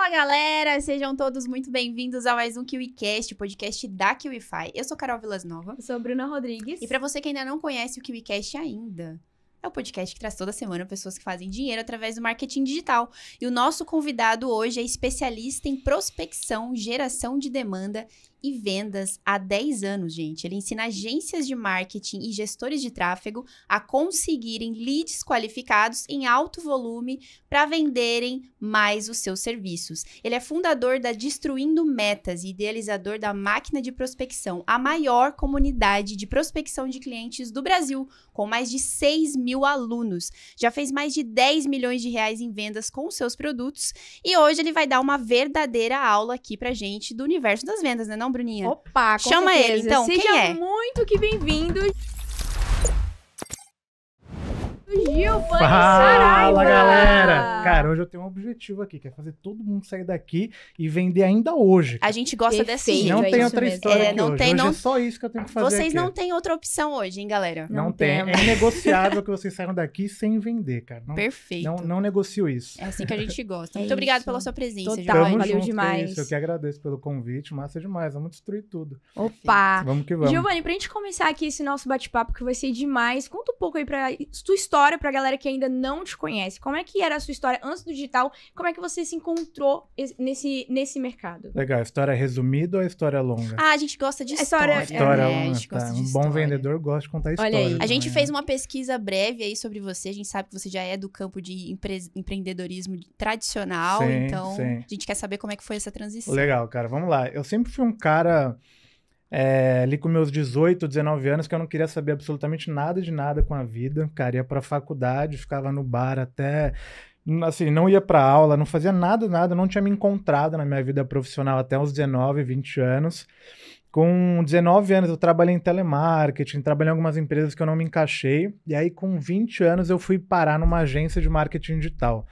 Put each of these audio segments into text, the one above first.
Fala, galera! Sejam todos muito bem-vindos a mais um KiwiCast, o podcast da KiwiFi. Eu sou Carol Vilasnova. Eu sou Bruna Rodrigues. E pra você que ainda não conhece o KiwiCast ainda, é o podcast que traz toda semana pessoas que fazem dinheiro através do marketing digital. E o nosso convidado hoje é especialista em prospecção, geração de demanda e vendas há 10 anos, gente. Ele ensina agências de marketing e gestores de tráfego a conseguirem leads qualificados em alto volume para venderem mais os seus serviços. Ele é fundador da Destruindo Metas e idealizador da Máquina de Prospecção, a maior comunidade de prospecção de clientes do Brasil, com mais de 6 mil alunos. Já fez mais de 10 milhões de reais em vendas com seus produtos e hoje ele vai dar uma verdadeira aula aqui pra gente do universo das vendas, né não, Bruninha? Opa, com Chama certeza. ele, então, Seja quem é? muito que bem-vindo, Giovanni Fala, Saraiva! galera! Cara, hoje eu tenho um objetivo aqui, que é fazer todo mundo sair daqui e vender ainda hoje. A gente gosta desse Perfeito, jeito. Não é tem isso outra mesmo. história aqui não hoje. tem, Hoje não- é só isso que eu tenho que fazer Vocês aqui. não têm outra opção hoje, hein, galera? Não Não tem. temos. É inegociável que vocês saiam daqui sem vender, cara. Não, Perfeito. não negocio isso. É assim que a gente gosta. É Muito obrigada isso. pela sua presença, Total. Giovanni. Tamo valeu junto, que é demais. isso. Eu que agradeço pelo convite. Massa demais. Vamos destruir tudo. Opa! Vamos que vamos. Giovanni, pra gente começar aqui esse nosso bate-papo, que vai ser demais, conta um pouco aí pra tua história pra galera que ainda não te conhece. Como é que era a sua história antes do digital? Como é que você se encontrou nesse mercado? Legal. História resumida ou a história longa? Ah, a gente gosta de A história- história. História né? A longa, gente gosta tá. de Um história. bom vendedor gosta de contar Olha história. aí. A gente também, fez né? uma pesquisa breve aí sobre você. A gente sabe que você já é do campo de empreendedorismo tradicional. Sim, Então, sim. a gente quer saber como é que foi essa transição. Legal, cara. Vamos lá. Eu sempre fui um cara, ali com meus 18, 19 anos, que eu não queria saber absolutamente nada de nada com a vida. Cara, ia pra faculdade, ficava no bar até... Assim, não ia pra aula, não fazia nada, não tinha me encontrado na minha vida profissional até uns 19, 20 anos. Com 19 anos eu trabalhei em telemarketing, trabalhei em algumas empresas que eu não me encaixei. E aí com 20 anos eu fui parar numa agência de marketing digital.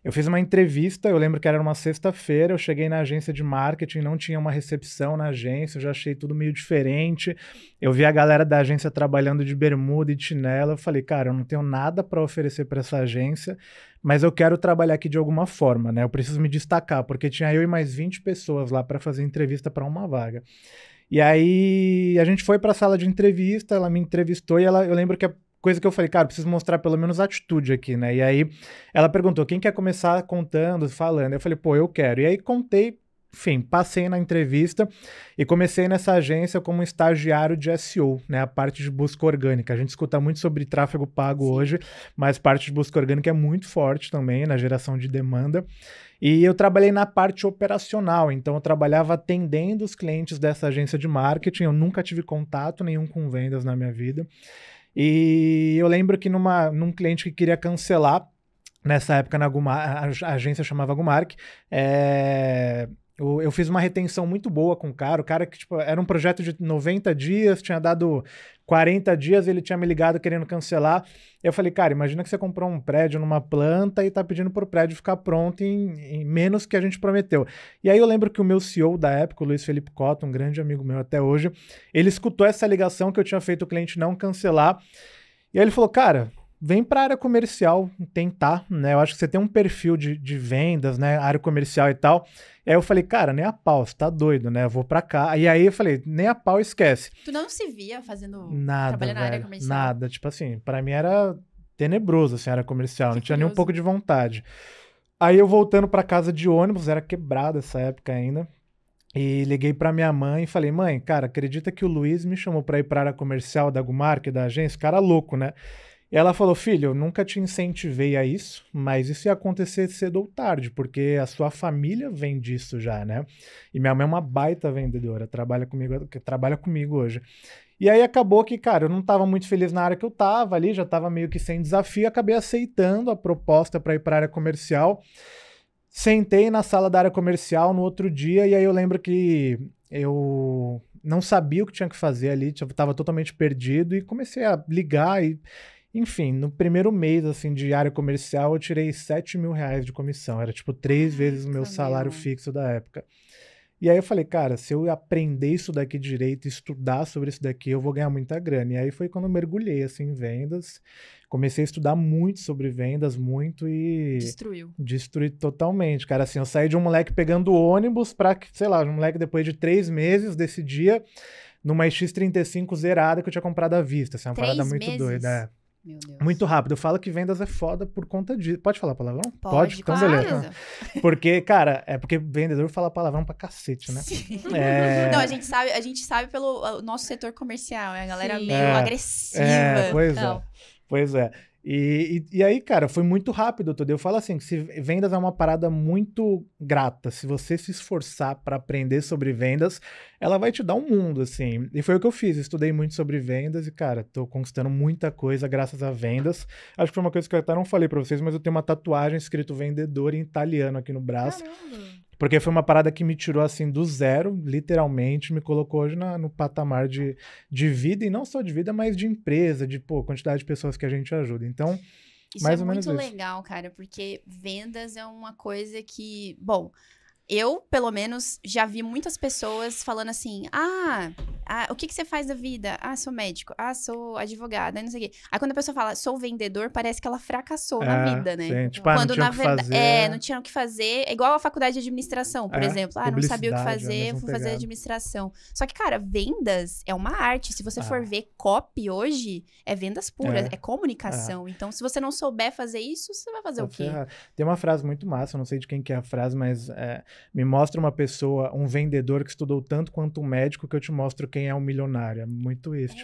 Eu fiz uma entrevista, eu lembro que era uma sexta-feira, eu cheguei na agência de marketing, não tinha uma recepção na agência, eu já achei tudo meio diferente. Eu vi a galera da agência trabalhando de bermuda e de chinelo, eu falei, cara, eu não tenho nada para oferecer para essa agência, mas eu quero trabalhar aqui de alguma forma, né? Eu preciso me destacar, porque tinha eu e mais 20 pessoas lá para fazer entrevista para uma vaga. E aí a gente foi para a sala de entrevista, ela me entrevistou e eu lembro que a coisa que eu falei, cara, preciso mostrar pelo menos atitude aqui, né? E aí ela perguntou, quem quer começar contando, falando? Eu falei, pô, eu quero. E aí contei, enfim, passei na entrevista e comecei nessa agência como estagiário de SEO, né? A parte de busca orgânica. A gente escuta muito sobre tráfego pago hoje, mas parte de busca orgânica é muito forte também na geração de demanda. E eu trabalhei na parte operacional, então eu trabalhava atendendo os clientes dessa agência de marketing, eu nunca tive contato nenhum com vendas na minha vida. E eu lembro que num cliente que queria cancelar, nessa época na Gumark, a agência chamava Gumark, eu fiz uma retenção muito boa com o cara que tipo, era um projeto de 90 dias, tinha dado 40 dias, ele tinha me ligado querendo cancelar. Eu falei, cara, imagina que você comprou um prédio numa planta e tá pedindo pro prédio ficar pronto em menos que a gente prometeu. E aí eu lembro que o meu CEO da época, o Luiz Felipe Cotto, um grande amigo meu até hoje, ele escutou essa ligação que eu tinha feito o cliente não cancelar, e aí ele falou, cara, vem para a área comercial tentar, né? Eu acho que você tem um perfil de vendas, né? Área comercial e tal. E aí eu falei, cara, nem a pau, você tá doido, né? Eu vou pra cá. E aí eu falei, nem a pau, esquece. Tu não se via fazendo... Nada, trabalhando na área velho, comercial? nada. Tipo assim, pra mim era tenebroso, assim, a área comercial. Não tinha nem um curioso. pouco de vontade. Aí eu voltando pra casa de ônibus, era quebrada essa época ainda. E liguei pra minha mãe e falei, mãe, cara, acredita que o Luiz me chamou pra ir pra área comercial da Gumark, da agência? Cara louco, né? E ela falou, filho, eu nunca te incentivei a isso, mas isso ia acontecer cedo ou tarde, porque a sua família vem disso já, né? E minha mãe é uma baita vendedora, trabalha comigo hoje. E aí acabou que, cara, eu não tava muito feliz na área que eu tava ali, já tava meio que sem desafio, acabei aceitando a proposta para ir para a área comercial. Sentei na sala da área comercial no outro dia, e aí eu lembro que eu não sabia o que tinha que fazer ali, tava totalmente perdido, e comecei a ligar e... Enfim, no primeiro mês, assim, de área comercial, eu tirei 7 mil reais de comissão. Era, tipo, 3 vezes o meu salário fixo da época. E aí eu falei, cara, se eu aprender isso daqui direito, estudar sobre isso daqui, eu vou ganhar muita grana. E aí foi quando eu mergulhei, assim, em vendas. Comecei a estudar muito sobre vendas, muito, e destruí totalmente, cara. Assim, eu saí de um moleque pegando ônibus pra, sei lá, um moleque depois de 3 meses decidia numa X35 zerada que eu tinha comprado à vista. Assim, uma parada muito doida. Meu Deus. Muito rápido. Eu falo que vendas é foda por conta disso. Pode falar palavrão? Pode, então claro. Beleza. Porque, cara, porque vendedor fala palavrão pra cacete, né? Sim. Não, a gente sabe pelo nosso setor comercial, é a galera meio agressiva. Pois é. E aí, cara, foi muito rápido tudo. Eu falo assim, que vendas é uma parada muito grata. Se você se esforçar para aprender sobre vendas, ela vai te dar um mundo, assim. E foi o que eu fiz. Estudei muito sobre vendas e, cara, tô conquistando muita coisa graças a vendas. Acho que foi uma coisa que eu até não falei para vocês, mas eu tenho uma tatuagem escrito vendedor em italiano aqui no braço. Caramba. Porque foi uma parada que me tirou, assim, do zero, literalmente, me colocou hoje no patamar de vida, e não só de vida, mas de empresa, de, quantidade de pessoas que a gente ajuda. Então, isso mais ou menos isso. Isso é muito legal, cara, porque vendas é uma coisa que, bom, eu, pelo menos, já vi muitas pessoas falando assim, o que você faz da vida? Sou médico. Sou advogada, não sei o quê. Aí quando a pessoa fala, sou vendedor, parece que ela fracassou na vida, né? Sim. Tipo, quando, não tinha o que fazer. Não tinha o que fazer. É igual a faculdade de administração, por exemplo. Não sabia o que fazer, fui fazer administração. Só que, cara, vendas é uma arte. Se você for ver copy hoje, é vendas puras, é comunicação. Então, se você não souber fazer isso, você vai fazer o quê? Tem uma frase muito massa, eu não sei de quem que é a frase, mas me mostra uma pessoa, um vendedor que estudou tanto quanto um médico, que eu te mostro quem é um milionário. É muito isso,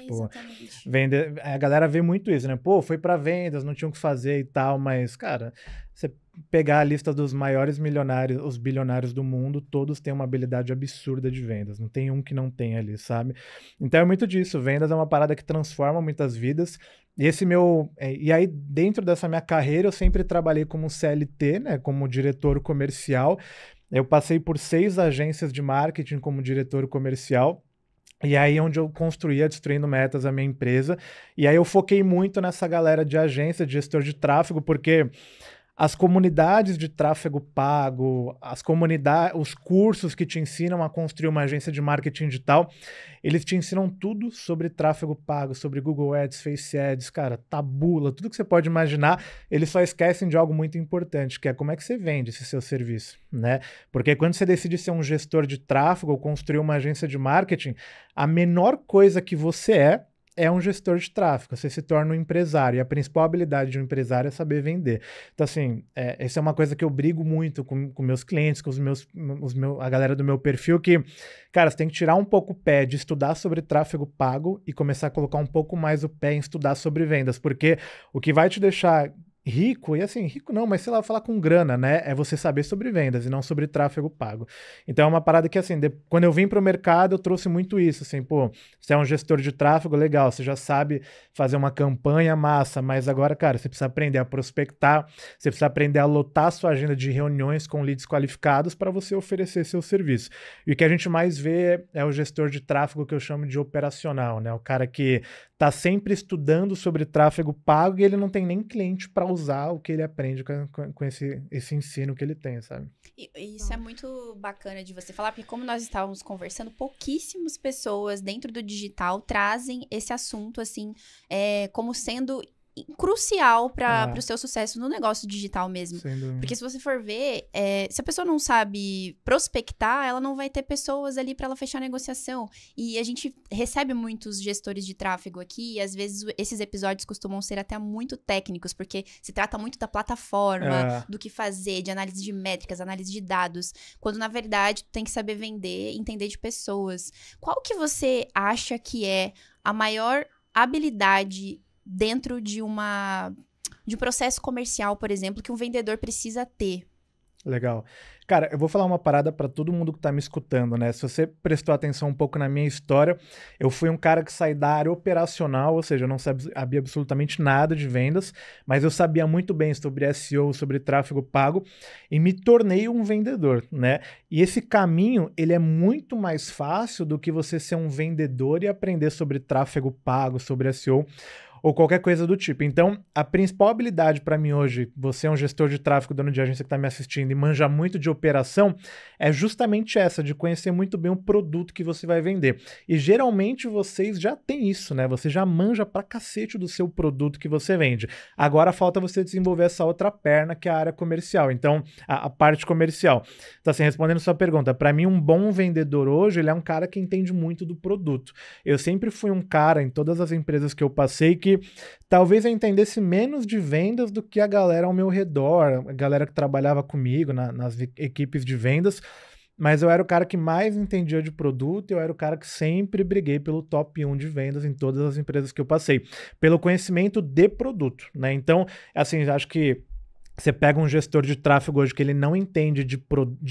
a galera vê muito isso, né? Foi pra vendas, não tinha o que fazer e tal, mas, cara, você pegar a lista dos maiores milionários, os bilionários do mundo, todos têm uma habilidade absurda de vendas. Não tem um que não tem ali, sabe? Então é muito disso. Vendas é uma parada que transforma muitas vidas. E aí, dentro dessa minha carreira, eu sempre trabalhei como CLT, né? Como diretor comercial. Eu passei por 6 agências de marketing como diretor comercial. E aí onde eu construía Destruindo Metas, a minha empresa. E aí eu foquei muito nessa galera de agência, de gestor de tráfego, porque as comunidades de tráfego pago, os cursos que te ensinam a construir uma agência de marketing digital, eles te ensinam tudo sobre tráfego pago, sobre Google Ads, Face Ads, cara, tabula, tudo que você pode imaginar. Eles só esquecem de algo muito importante, que é como é que você vende esse seu serviço, né? Porque quando você decide ser um gestor de tráfego ou construir uma agência de marketing, a menor coisa que você é um gestor de tráfego, você se torna um empresário, e a principal habilidade de um empresário é saber vender. Então, assim, essa é uma coisa que eu brigo muito com meus clientes, com a galera do meu perfil, que, cara, você tem que tirar um pouco o pé de estudar sobre tráfego pago e começar a colocar um pouco mais o pé em estudar sobre vendas, porque o que vai te deixar rico, e assim, rico não, mas sei lá, falar com grana, né? É você saber sobre vendas e não sobre tráfego pago. Então é uma parada que, assim, quando eu vim pro mercado, eu trouxe muito isso, assim, você é um gestor de tráfego, legal, você já sabe fazer uma campanha massa, mas agora, cara, você precisa aprender a prospectar, você precisa aprender a lotar a sua agenda de reuniões com leads qualificados para você oferecer seu serviço. E o que a gente mais vê é o gestor de tráfego que eu chamo de operacional, né? O cara que tá sempre estudando sobre tráfego pago e ele não tem nem cliente para usar o que ele aprende com esse ensino que ele tem, sabe? E isso é muito bacana de você falar, porque como nós estávamos conversando, pouquíssimas pessoas dentro do digital trazem esse assunto, assim, como sendo crucial para o seu sucesso no negócio digital mesmo. Porque se você for ver, se a pessoa não sabe prospectar, ela não vai ter pessoas ali para ela fechar a negociação. E a gente recebe muitos gestores de tráfego aqui, e às vezes esses episódios costumam ser até muito técnicos, porque se trata muito da plataforma, do que fazer, de análise de métricas, análise de dados, quando na verdade tu tem que saber vender, entender de pessoas. Qual que você acha que é a maior habilidade dentro de um processo comercial, por exemplo, que um vendedor precisa ter? Legal. Cara, eu vou falar uma parada para todo mundo que tá me escutando, né? Se você prestou atenção um pouco na minha história, eu fui um cara que saí da área operacional, ou seja, eu não sabia absolutamente nada de vendas, mas eu sabia muito bem sobre SEO, sobre tráfego pago, e me tornei um vendedor, né? E esse caminho, ele é muito mais fácil do que você ser um vendedor e aprender sobre tráfego pago, sobre SEO. ou qualquer coisa do tipo. Então, a principal habilidade para mim hoje, você é um gestor de tráfego, dono de agência que está me assistindo e manja muito de operação, é justamente essa, de conhecer muito bem o produto que você vai vender. E geralmente vocês já têm isso, né? Você já manja pra cacete do seu produto que você vende. Agora falta você desenvolver essa outra perna, que é a área comercial. Então, a parte comercial. Então, assim, respondendo a sua pergunta, para mim um bom vendedor hoje, ele é um cara que entende muito do produto. Eu sempre fui um cara, em todas as empresas que eu passei, que talvez eu entendesse menos de vendas do que a galera ao meu redor, a galera que trabalhava comigo nas equipes de vendas, mas eu era o cara que mais entendia de produto, eu era o cara que sempre briguei pelo top 1 de vendas em todas as empresas que eu passei, pelo conhecimento de produto, né? Então, assim, acho que você pega um gestor de tráfego hoje que ele não entende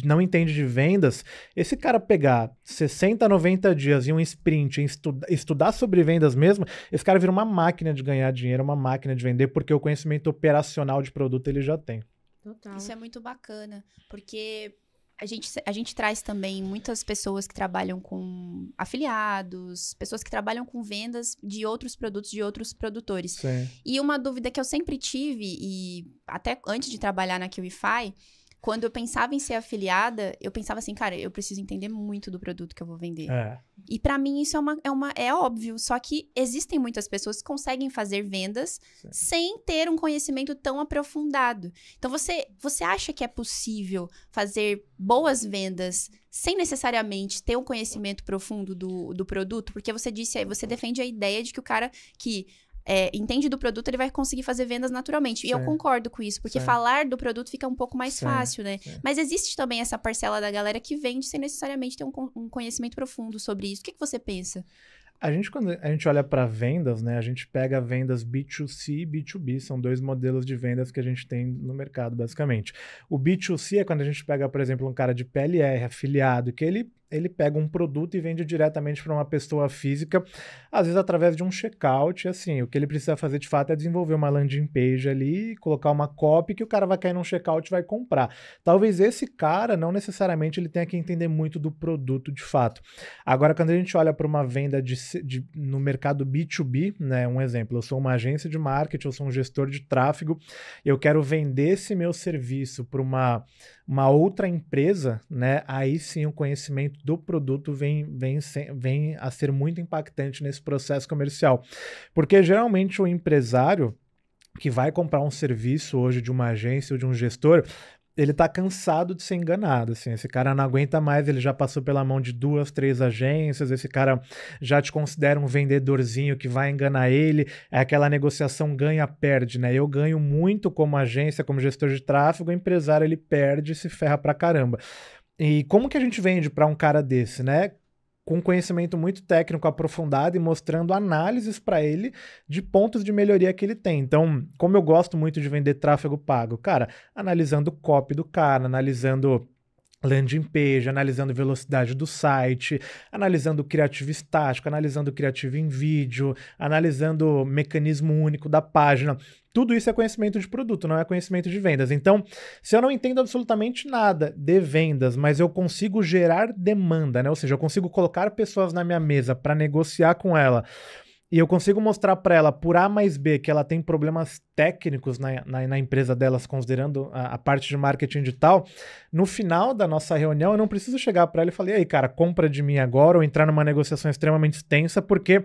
não entende de vendas, esse cara pegar 60, 90 dias em um sprint, estudar sobre vendas mesmo, esse cara vira uma máquina de ganhar dinheiro, uma máquina de vender, porque o conhecimento operacional de produto ele já tem. Total. Isso é muito bacana, porque a gente traz também muitas pessoas que trabalham com afiliados, pessoas que trabalham com vendas de outros produtos, de outros produtores. Sim. E uma dúvida que eu sempre tive, e até antes de trabalhar na QIFI, quando eu pensava em ser afiliada, eu pensava assim, cara, eu preciso entender muito do produto que eu vou vender. E pra mim isso é óbvio, só que existem muitas pessoas que conseguem fazer vendas sem ter um conhecimento tão aprofundado. Então você acha que é possível fazer boas vendas sem necessariamente ter um conhecimento profundo do produto? Porque você defende a ideia de que o cara que entende do produto, ele vai conseguir fazer vendas naturalmente. E eu concordo com isso, porque falar do produto fica um pouco mais fácil, né? Mas existe também essa parcela da galera que vende sem necessariamente ter um conhecimento profundo sobre isso. O que você pensa? Quando a gente olha para vendas, né, a gente pega vendas B2C e B2B, são dois modelos de vendas que a gente tem no mercado, basicamente. O B2C é quando a gente pega, por exemplo, um cara de PLR, afiliado, que ele pega um produto e vende diretamente para uma pessoa física, às vezes através de um checkout, assim, o que ele precisa fazer de fato é desenvolver uma landing page ali, colocar uma copy que o cara vai cair num checkout e vai comprar. Talvez esse cara, não necessariamente ele tenha que entender muito do produto de fato. Agora, quando a gente olha para uma venda no mercado B2B, né, um exemplo, eu sou uma agência de marketing, eu sou um gestor de tráfego, eu quero vender esse meu serviço para uma outra empresa, né, aí sim o conhecimento do produto vem a ser muito impactante nesse processo comercial. Porque geralmente o empresário que vai comprar um serviço hoje de uma agência ou de um gestor, ele tá cansado de ser enganado, assim, esse cara não aguenta mais, ele já passou pela mão de 2, 3 agências, esse cara já te considera um vendedorzinho que vai enganar ele, é aquela negociação ganha-perde, né? Eu ganho muito como agência, como gestor de tráfego, o empresário ele perde e se ferra pra caramba. E como que a gente vende pra um cara desse, né? Com conhecimento muito técnico aprofundado e mostrando análises para ele de pontos de melhoria que ele tem. Então, como eu gosto muito de vender tráfego pago, cara, analisando o copy do cara, analisando landing page, analisando velocidade do site, analisando o criativo estático, analisando o criativo em vídeo, analisando o mecanismo único da página. Tudo isso é conhecimento de produto, não é conhecimento de vendas. Então, se eu não entendo absolutamente nada de vendas, mas eu consigo gerar demanda, né? Ou seja, eu consigo colocar pessoas na minha mesa para negociar com ela, e eu consigo mostrar para ela, por A mais B, que ela tem problemas técnicos na empresa delas, considerando a parte de marketing digital, no final da nossa reunião, eu não preciso chegar para ela e falar, e aí, cara, compra de mim agora, ou entrar numa negociação extremamente extensa, porque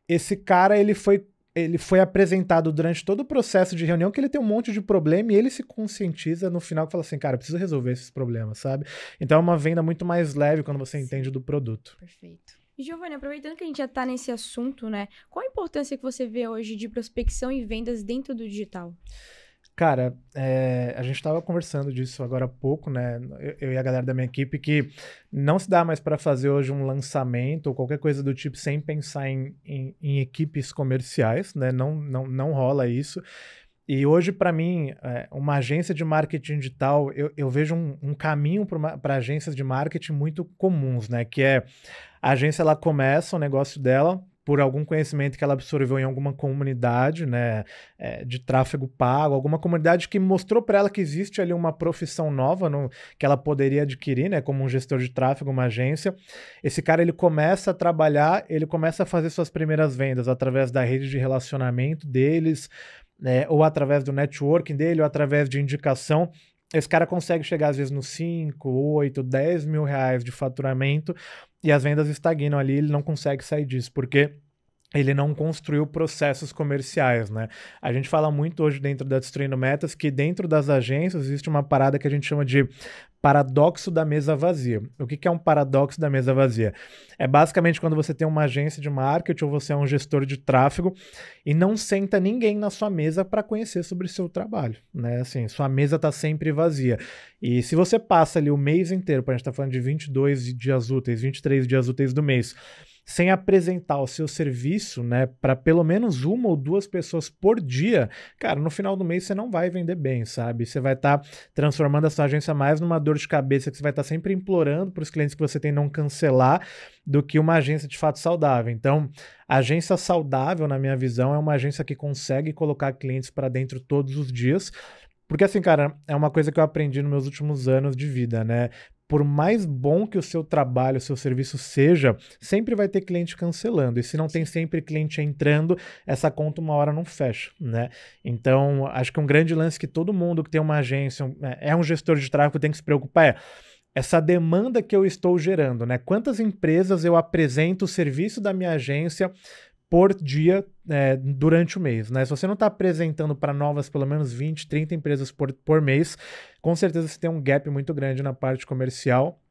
esse cara, ele foi apresentado durante todo o processo de reunião que ele tem um monte de problema e ele se conscientiza no final e fala assim, cara, eu preciso resolver esses problemas, sabe? Então é uma venda muito mais leve quando você entende do produto. Perfeito. E, Giovanni, aproveitando que a gente já tá nesse assunto, né? Qual a importância que você vê hoje de prospecção e vendas dentro do digital? Cara, a gente estava conversando disso agora há pouco, né? Eu e a galera da minha equipe, que não se dá mais para fazer hoje um lançamento ou qualquer coisa do tipo sem pensar em equipes comerciais, né? Não rola isso. E hoje, para mim, uma agência de marketing digital, eu vejo um caminho para agências de marketing muito comuns, né? Que é a agência, ela começa o negócio dela por algum conhecimento que ela absorveu em alguma comunidade, né, de tráfego pago, alguma comunidade que mostrou para ela que existe ali uma profissão nova que ela poderia adquirir, né, como um gestor de tráfego, uma agência. Esse cara, ele começa a trabalhar, ele começa a fazer suas primeiras vendas através da rede de relacionamento deles, né, ou através do networking dele, ou através de indicação. Esse cara consegue chegar às vezes nos 5, 8, 10 mil reais de faturamento e as vendas estagnam ali, ele não consegue sair disso, porque ele não construiu processos comerciais, né? A gente fala muito hoje dentro da Destruindo Metas que dentro das agências existe uma parada que a gente chama de paradoxo da mesa vazia. O que é um paradoxo da mesa vazia? É basicamente quando você tem uma agência de marketing ou você é um gestor de tráfego e não senta ninguém na sua mesa para conhecer sobre o seu trabalho, né? Assim, sua mesa está sempre vazia. E se você passa ali o mês inteiro, a gente está falando de 22 dias úteis, 23 dias úteis do mês, sem apresentar o seu serviço, né, para pelo menos 1 ou 2 pessoas por dia, cara, no final do mês você não vai vender bem, sabe? Você vai estar transformando a sua agência mais numa dor de cabeça que você vai estar sempre implorando para os clientes que você tem não cancelar do que uma agência de fato saudável. Então, a agência saudável, na minha visão, é uma agência que consegue colocar clientes para dentro todos os dias, porque assim, cara, é uma coisa que eu aprendi nos meus últimos anos de vida, né? Por mais bom que o seu trabalho, o seu serviço seja, sempre vai ter cliente cancelando. E se não tem sempre cliente entrando, essa conta uma hora não fecha, né? Então, acho que um grande lance que todo mundo que tem uma agência, é um gestor de tráfego, tem que se preocupar essa demanda que eu estou gerando, né? Quantas empresas eu apresento o serviço da minha agência por dia durante o mês, né? Se você não está apresentando para novas pelo menos 20, 30 empresas por mês, com certeza você tem um gap muito grande na parte comercial.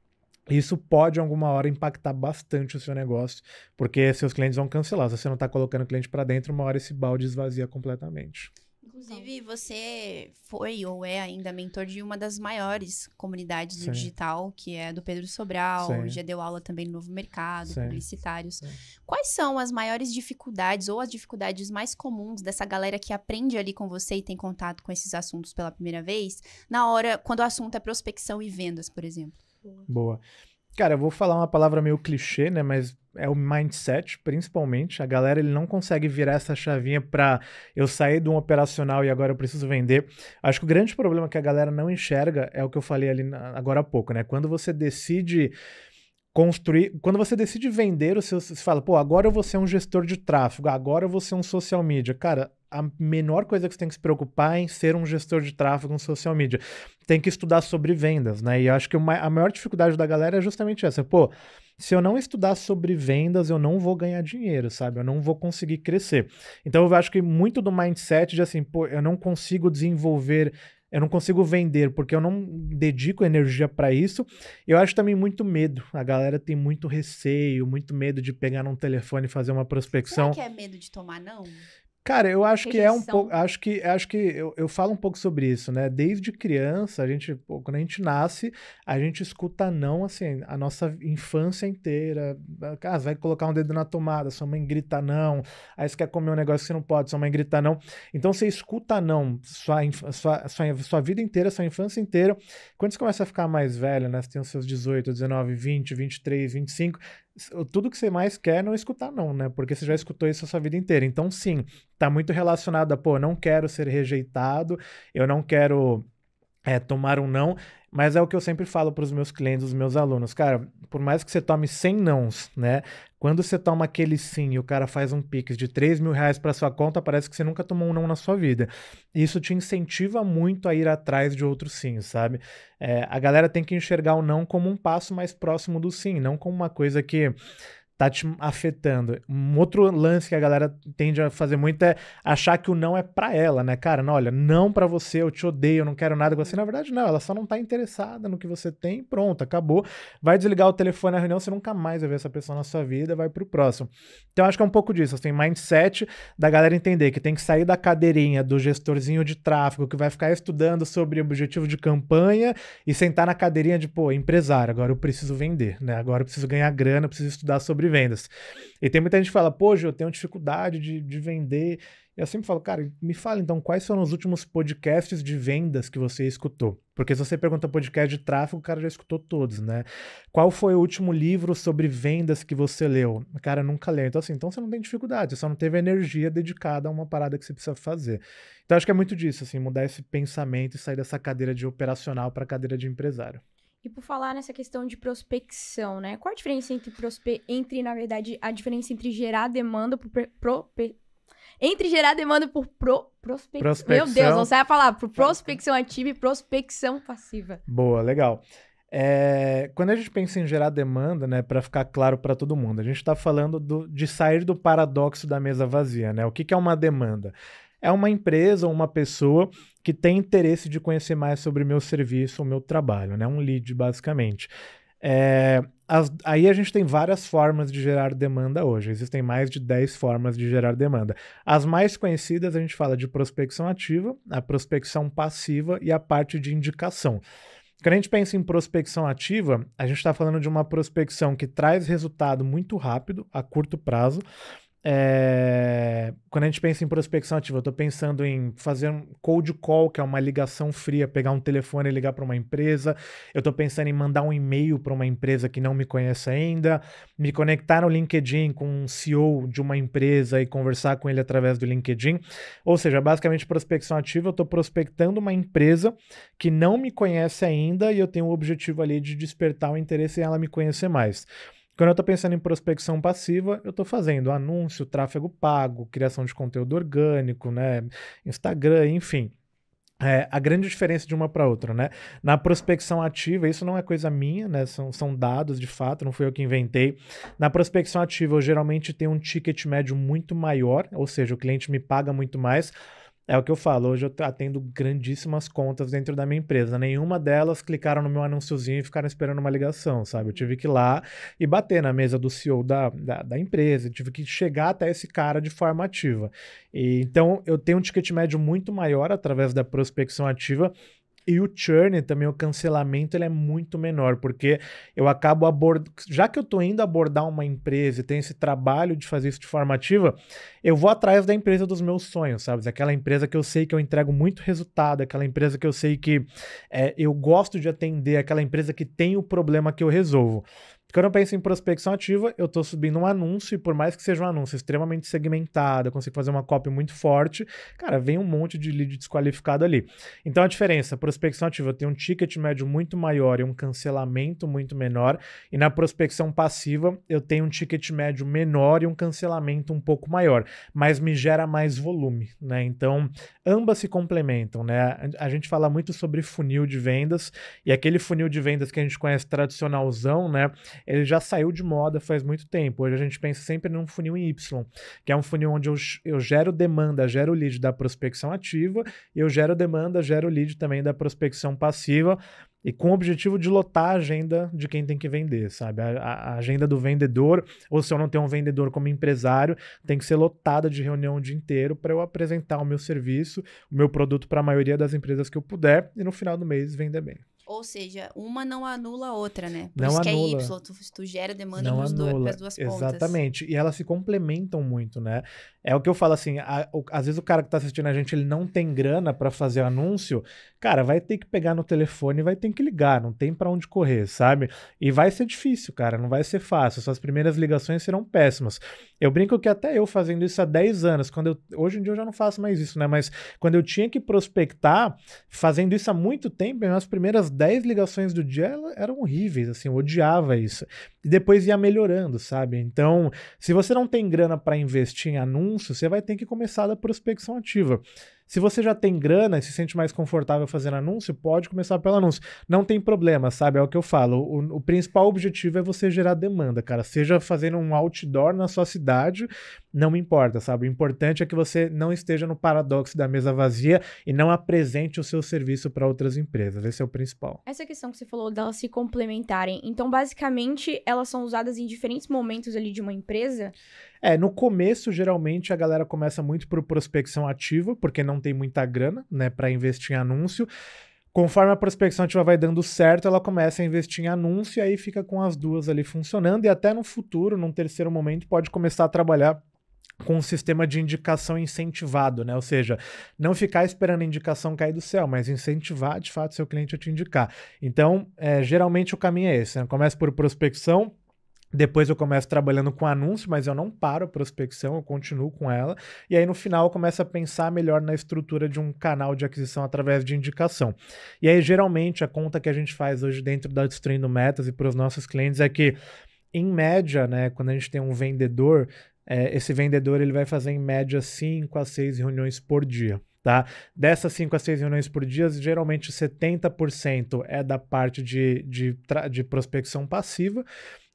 Isso pode, alguma hora, impactar bastante o seu negócio, porque seus clientes vão cancelar. Se você não está colocando cliente para dentro, uma hora esse balde esvazia completamente. Inclusive, você foi ou é ainda mentor de uma das maiores comunidades do digital, que é do Pedro Sobral, já deu aula também no Novo Mercado, publicitários. Quais são as maiores dificuldades ou as dificuldades mais comuns dessa galera que aprende ali com você e tem contato com esses assuntos pela primeira vez, na hora, quando o assunto é prospecção e vendas, por exemplo? Boa. Cara, eu vou falar uma palavra meio clichê, né, mas é o mindset, principalmente. A galera, ele não consegue virar essa chavinha para eu sair de um operacional e agora eu preciso vender. Acho que o grande problema que a galera não enxerga é o que eu falei ali agora há pouco, né? Quando você decide construir, quando você decide vender o seu, você fala, pô, agora eu vou ser um gestor de tráfego, agora eu vou ser um social media. Cara, a menor coisa que você tem que se preocupar é em ser um gestor de tráfego, um social media. Tem que estudar sobre vendas, né? E eu acho que a maior dificuldade da galera é justamente essa. Pô, se eu não estudar sobre vendas, eu não vou ganhar dinheiro, sabe? Eu não vou conseguir crescer. Então eu acho que muito do mindset de assim, pô, eu não consigo desenvolver, eu não consigo vender porque eu não dedico energia para isso. Eu acho também muito medo. A galera tem muito receio, muito medo de pegar num telefone e fazer uma prospecção. Será que é medo de tomar não? Cara, eu acho que é um pouco. Acho que eu falo um pouco sobre isso, né? Desde criança, quando a gente nasce, a gente escuta não, assim, a nossa infância inteira. Ah, vai colocar um dedo na tomada, sua mãe grita não. Aí você quer comer um negócio que você não pode, sua mãe grita não. Então você escuta não sua vida inteira, sua infância inteira. Quando você começa a ficar mais velho, né? Você tem os seus 18, 19, 20, 23, 25. Tudo que você mais quer é não escutar não, né? Porque você já escutou isso a sua vida inteira. Então, sim, tá muito relacionado a, pô, eu não quero ser rejeitado, eu não quero tomar um não, mas é o que eu sempre falo para os meus clientes, os meus alunos. Cara, por mais que você tome 100 nãos, né? Quando você toma aquele sim e o cara faz um Pix de 3 mil reais para sua conta, parece que você nunca tomou um não na sua vida. Isso te incentiva muito a ir atrás de outros sim, sabe? A galera tem que enxergar o não como um passo mais próximo do sim, não como uma coisa que tá te afetando. Um outro lance que a galera tende a fazer muito é achar que o não é pra ela, né? Cara, não, olha, não pra você, eu te odeio, eu não quero nada com você. Na verdade, não, ela só não tá interessada no que você tem, pronto, acabou. Vai desligar o telefone na reunião, você nunca mais vai ver essa pessoa na sua vida, vai pro próximo. Então, acho que é um pouco disso, assim, mindset da galera entender que tem que sair da cadeirinha do gestorzinho de tráfego que vai ficar estudando sobre objetivo de campanha e sentar na cadeirinha de, pô, empresário, agora eu preciso vender, né? Agora eu preciso ganhar grana, eu preciso estudar sobre sobre vendas. E tem muita gente que fala, pô, eu tenho dificuldade de vender. Eu sempre falo, cara, me fala então, quais foram os últimos podcasts de vendas que você escutou? Porque se você pergunta podcast de tráfego, o cara já escutou todos, né? Qual foi o último livro sobre vendas que você leu? O cara nunca leu. Então, assim, então você não tem dificuldade, você só não teve energia dedicada a uma parada que você precisa fazer. Então, acho que é muito disso, assim, mudar esse pensamento e sair dessa cadeira de operacional para a cadeira de empresário. E por falar nessa questão de prospecção, né? Qual a diferença entre na verdade, a diferença entre gerar demanda prospecção. Meu Deus, não sai a palavra. Por prospecção ativa e prospecção passiva. Boa, legal. Quando a gente pensa em gerar demanda, né, para ficar claro para todo mundo, a gente está falando de sair do paradoxo da mesa vazia, né? O que é uma demanda? É uma empresa ou uma pessoa que tem interesse de conhecer mais sobre o meu serviço, o meu trabalho, né? Um lead, basicamente. Aí a gente tem várias formas de gerar demanda hoje. Existem mais de 10 formas de gerar demanda. As mais conhecidas a gente fala de prospecção ativa, a prospecção passiva e a parte de indicação. Quando a gente pensa em prospecção ativa, a gente está falando de uma prospecção que traz resultado muito rápido, a curto prazo. Quando a gente pensa em prospecção ativa, eu estou pensando em fazer um cold call, que é uma ligação fria, pegar um telefone e ligar para uma empresa. Eu estou pensando em mandar um e-mail para uma empresa que não me conhece ainda, me conectar no LinkedIn com um CEO de uma empresa e conversar com ele através do LinkedIn. Ou seja, basicamente prospecção ativa, eu estou prospectando uma empresa que não me conhece ainda e eu tenho o objetivo ali de despertar o interesse em ela me conhecer mais. Quando eu estou pensando em prospecção passiva, eu estou fazendo anúncio, tráfego pago, criação de conteúdo orgânico, né, Instagram, enfim. A grande diferença de uma para outra, né? Na prospecção ativa, isso não é coisa minha, né? São dados de fato, não fui eu que inventei. Na prospecção ativa, eu geralmente tenho um ticket médio muito maior, ou seja, o cliente me paga muito mais. É o que eu falo, hoje eu atendo grandíssimas contas dentro da minha empresa. Nenhuma delas clicaram no meu anúnciozinho e ficaram esperando uma ligação, sabe? Eu tive que ir lá e bater na mesa do CEO da empresa, tive que chegar até esse cara de forma ativa. Então, eu tenho um ticket médio muito maior através da prospecção ativa. E o churn também, o cancelamento, ele é muito menor, porque eu acabo já que eu estou indo abordar uma empresa e tenho esse trabalho de fazer isso de forma ativa, eu vou atrás da empresa dos meus sonhos, sabe? Aquela empresa que eu sei que eu entrego muito resultado, aquela empresa que eu sei que eu gosto de atender, aquela empresa que tem o problema que eu resolvo. Quando eu penso em prospecção ativa, eu estou subindo um anúncio e por mais que seja um anúncio extremamente segmentado, eu consigo fazer uma copy muito forte, cara, vem um monte de lead desqualificado ali. Então a diferença, prospecção ativa tem um ticket médio muito maior e um cancelamento muito menor, e na prospecção passiva eu tenho um ticket médio menor e um cancelamento um pouco maior, mas me gera mais volume, né? Então ambas se complementam, né? A gente fala muito sobre funil de vendas, e aquele funil de vendas que a gente conhece tradicionalzão, né? Ele já saiu de moda faz muito tempo. Hoje a gente pensa sempre num funil em Y, que é um funil onde eu gero demanda, gero lead da prospecção ativa, e eu gero demanda, gero lead também da prospecção passiva, e com o objetivo de lotar a agenda de quem tem que vender, sabe? A agenda do vendedor, ou se eu não tenho um vendedor como empresário, tem que ser lotada de reunião o dia inteiro para eu apresentar o meu serviço, o meu produto para a maioria das empresas que eu puder, e no final do mês vender bem. Ou seja, uma não anula a outra, né? Por não isso anula. que é Y, tu gera demanda não para anula. as duas pontas. Exatamente. E elas se complementam muito, né? É o que eu falo assim, às vezes o cara que tá assistindo a gente, ele não tem grana para fazer anúncio, cara, vai ter que pegar no telefone e vai ter que ligar, não tem para onde correr, sabe? E vai ser difícil, cara, não vai ser fácil, suas primeiras ligações serão péssimas. Eu brinco que até eu fazendo isso há 10 anos, hoje em dia eu já não faço mais isso, né? Mas quando eu tinha que prospectar, fazendo isso há muito tempo, minhas primeiras 10 ligações do dia eram horríveis, assim, eu odiava isso. E depois ia melhorando, sabe? Então, se você não tem grana para investir em anúncio, você vai ter que começar da prospecção ativa. Se você já tem grana e se sente mais confortável fazendo anúncio, pode começar pelo anúncio. Não tem problema, sabe? É o que eu falo. O principal objetivo é você gerar demanda, cara. Seja fazendo um outdoor na sua cidade, não importa, sabe? O importante é que você não esteja no paradoxo da mesa vazia e não apresente o seu serviço para outras empresas. Esse é o principal. Essa questão que você falou delas se complementarem. Então, basicamente, elas são usadas em diferentes momentos ali de uma empresa? No começo, geralmente, a galera começa muito por prospecção ativa, porque não tem muita grana, né, para investir em anúncio. Conforme a prospecção ativa vai dando certo, ela começa a investir em anúncio e aí fica com as duas ali funcionando e até no futuro, num terceiro momento, pode começar a trabalhar com um sistema de indicação incentivado, né? Ou seja, não ficar esperando a indicação cair do céu, mas incentivar, de fato, seu cliente a te indicar. Então, geralmente o caminho é esse, né? Começa por prospecção, depois eu começo trabalhando com anúncio, mas eu não paro a prospecção, eu continuo com ela. E aí no final eu começo a pensar melhor na estrutura de um canal de aquisição através de indicação. E aí geralmente a conta que a gente faz hoje dentro da Destruindo Metas e para os nossos clientes é que, em média, né, quando a gente tem um vendedor, esse vendedor ele vai fazer em média 5 a 6 reuniões por dia. Tá? Dessas 5 a 6 reuniões por dia, geralmente 70% é da parte de prospecção passiva,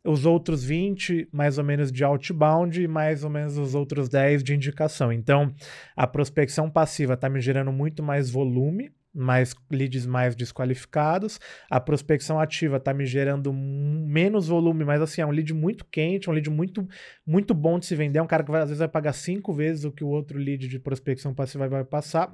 os outros 20, mais ou menos, de outbound e mais ou menos os outros 10 de indicação. Então, a prospecção passiva está me gerando muito mais volume, mais leads mais desqualificados. A prospecção ativa está me gerando menos volume, mas assim, é um lead muito quente, um lead muito, muito bom de se vender. É um cara que às vezes vai pagar 5 vezes o que o outro lead de prospecção passiva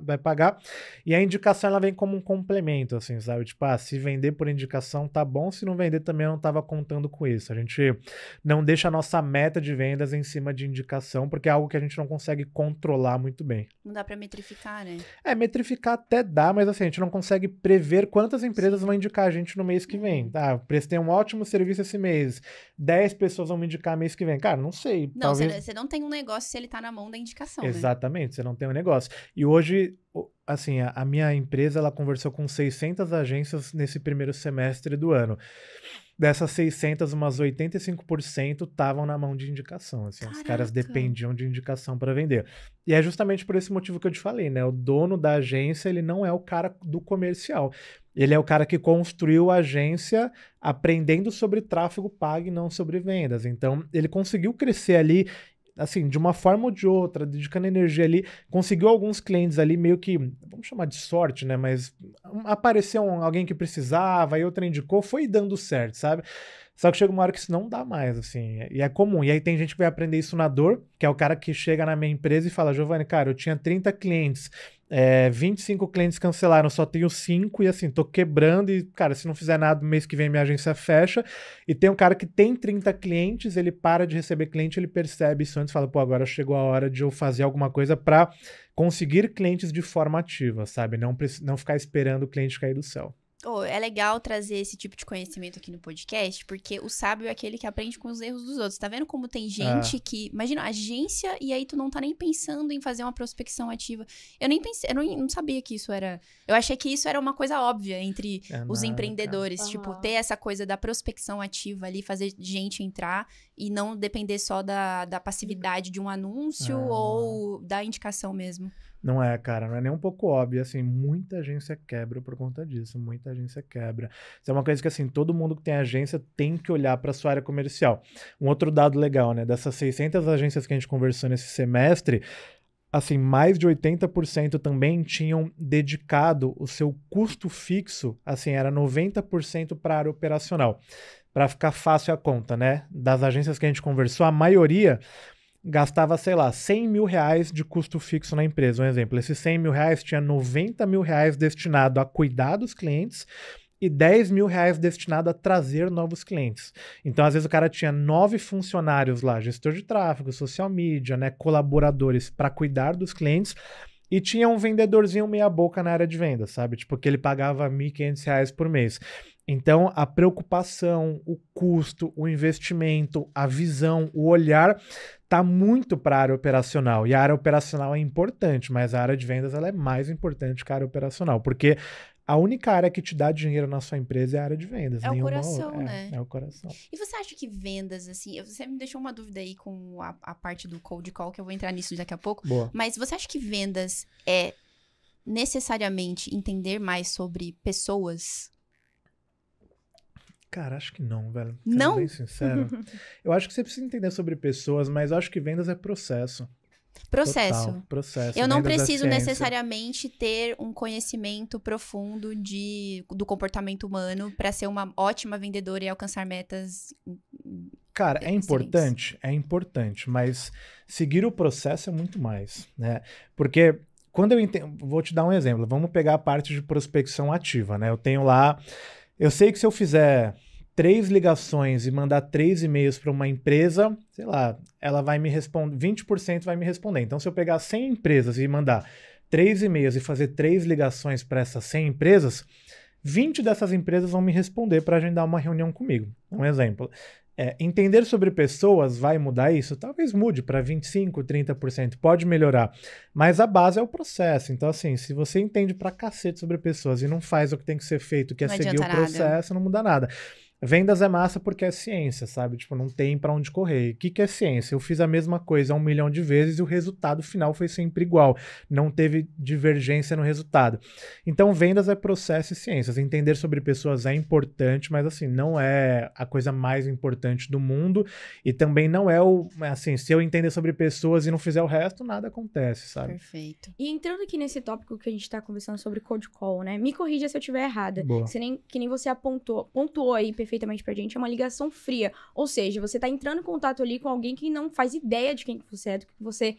vai pagar. E a indicação ela vem como um complemento, assim, sabe? Tipo, se vender por indicação tá bom, se não vender também eu não estava contando com isso. A gente não deixa a nossa meta de vendas em cima de indicação, porque é algo que a gente não consegue controlar muito bem. Não dá para metrificar, né? Metrificar até dá, mas assim, a gente não consegue prever quantas empresas vão indicar a gente no mês que vem. Tá, prestei um ótimo serviço esse mês. 10 pessoas vão me indicar mês que vem. Cara, não sei. Não, talvez... você não tem um negócio se ele tá na mão da indicação, Exatamente, né? Você não tem um negócio. E hoje, assim, a minha empresa, ela conversou com 600 agências nesse primeiro semestre do ano. Dessas 600, umas 85% estavam na mão de indicação. Assim, os caras dependiam de indicação para vender. E é justamente por esse motivo que eu te falei, né? O dono da agência, ele não é o cara do comercial. Ele é o cara que construiu a agência aprendendo sobre tráfego pago e não sobre vendas. Então, ele conseguiu crescer ali, assim, de uma forma ou de outra, dedicando energia ali, conseguiu alguns clientes ali meio que, vamos chamar de sorte, né? Mas apareceu alguém que precisava, aí outro indicou, foi dando certo, sabe? Só que chega uma hora que isso não dá mais, assim, e é comum. E aí tem gente que vai aprender isso na dor, que é o cara que chega na minha empresa e fala, Giovanni, cara, eu tinha 30 clientes, 25 clientes cancelaram, só tenho 5 e assim, tô quebrando e, cara, se não fizer nada, no mês que vem minha agência fecha. E tem um cara que tem 30 clientes, ele para de receber cliente, ele percebe isso antes e fala, pô, agora chegou a hora de eu fazer alguma coisa pra conseguir clientes de forma ativa, sabe? Não ficar esperando o cliente cair do céu. É legal trazer esse tipo de conhecimento aqui no podcast, porque o sábio é aquele que aprende com os erros dos outros. Tá vendo como tem gente que... Imagina, agência, e aí tu não tá nem pensando em fazer uma prospecção ativa. Eu nem pensei, eu não sabia que isso era... Eu achei que isso era uma coisa óbvia entre os empreendedores. Tipo, ter essa coisa da prospecção ativa ali, fazer gente entrar e não depender só da passividade de um anúncio ou da indicação mesmo. Não é, cara, não é nem um pouco óbvio, assim, muita agência quebra por conta disso, muita agência quebra. Isso é uma coisa que, assim, todo mundo que tem agência tem que olhar para sua área comercial. Um outro dado legal, né, dessas 600 agências que a gente conversou nesse semestre, assim, mais de 80% também tinham dedicado o seu custo fixo, assim, era 90% para a área operacional. Para ficar fácil a conta, né, das agências que a gente conversou, a maioria gastava, sei lá, 100 mil reais de custo fixo na empresa. Um exemplo, esses 100 mil reais tinha 90 mil reais destinado a cuidar dos clientes e 10 mil reais destinado a trazer novos clientes. Então, às vezes, o cara tinha 9 funcionários lá, gestor de tráfego, social media, né, colaboradores para cuidar dos clientes, e tinha um vendedorzinho meia boca na área de venda, sabe? Tipo, que ele pagava R$ 1.500 por mês. Então, a preocupação, o custo, o investimento, a visão, o olhar tá muito para a área operacional. E a área operacional é importante, mas a área de vendas ela é mais importante que a área operacional, porque a única área que te dá dinheiro na sua empresa é a área de vendas. É o coração, né? É o coração. E você acha que vendas, assim... Você me deixou uma dúvida aí com a parte do cold call, que eu vou entrar nisso daqui a pouco. Boa. Mas você acha que vendas é necessariamente entender mais sobre pessoas? Cara, acho que não, velho. Não? Sendo bem sincero. Eu acho que você precisa entender sobre pessoas, mas eu acho que vendas é processo. Processo. Total, processo. Eu não Vendas preciso é ciência. necessariamente ter um conhecimento profundo do comportamento humano para ser uma ótima vendedora e alcançar metas. Cara, é importante, mas seguir o processo é muito mais, né? Porque quando eu entendo, vou te dar um exemplo, vamos pegar a parte de prospecção ativa, né? Eu tenho lá, eu sei que se eu fizer 3 ligações e mandar 3 e-mails para uma empresa, sei lá, ela vai me responder, 20% vai me responder. Então, se eu pegar 100 empresas e mandar 3 e-mails e fazer 3 ligações para essas 100 empresas, 20 dessas empresas vão me responder para agendar uma reunião comigo. Um exemplo. Entender sobre pessoas vai mudar isso? Talvez mude para 25%, 30%, pode melhorar. Mas a base é o processo. Então, assim, se você entende pra cacete sobre pessoas e não faz o que tem que ser feito, que é Não seguir adianta o processo, não muda nada. Vendas é massa porque é ciência, sabe? Tipo, não tem pra onde correr. O que é ciência? Eu fiz a mesma coisa 1 milhão de vezes e o resultado final foi sempre igual. Não teve divergência no resultado. Então, vendas é processo e ciências. Entender sobre pessoas é importante, mas assim, não é a coisa mais importante do mundo. E também não é assim, se eu entender sobre pessoas e não fizer o resto, nada acontece, sabe? Perfeito. E entrando aqui nesse tópico que a gente tá conversando sobre cold call, né? Me corrija se eu estiver errada. Boa. Que nem você pontuou aí perfeitamente pra gente, é uma ligação fria. Ou seja, você tá entrando em contato ali com alguém que não faz ideia de quem que você é, do que você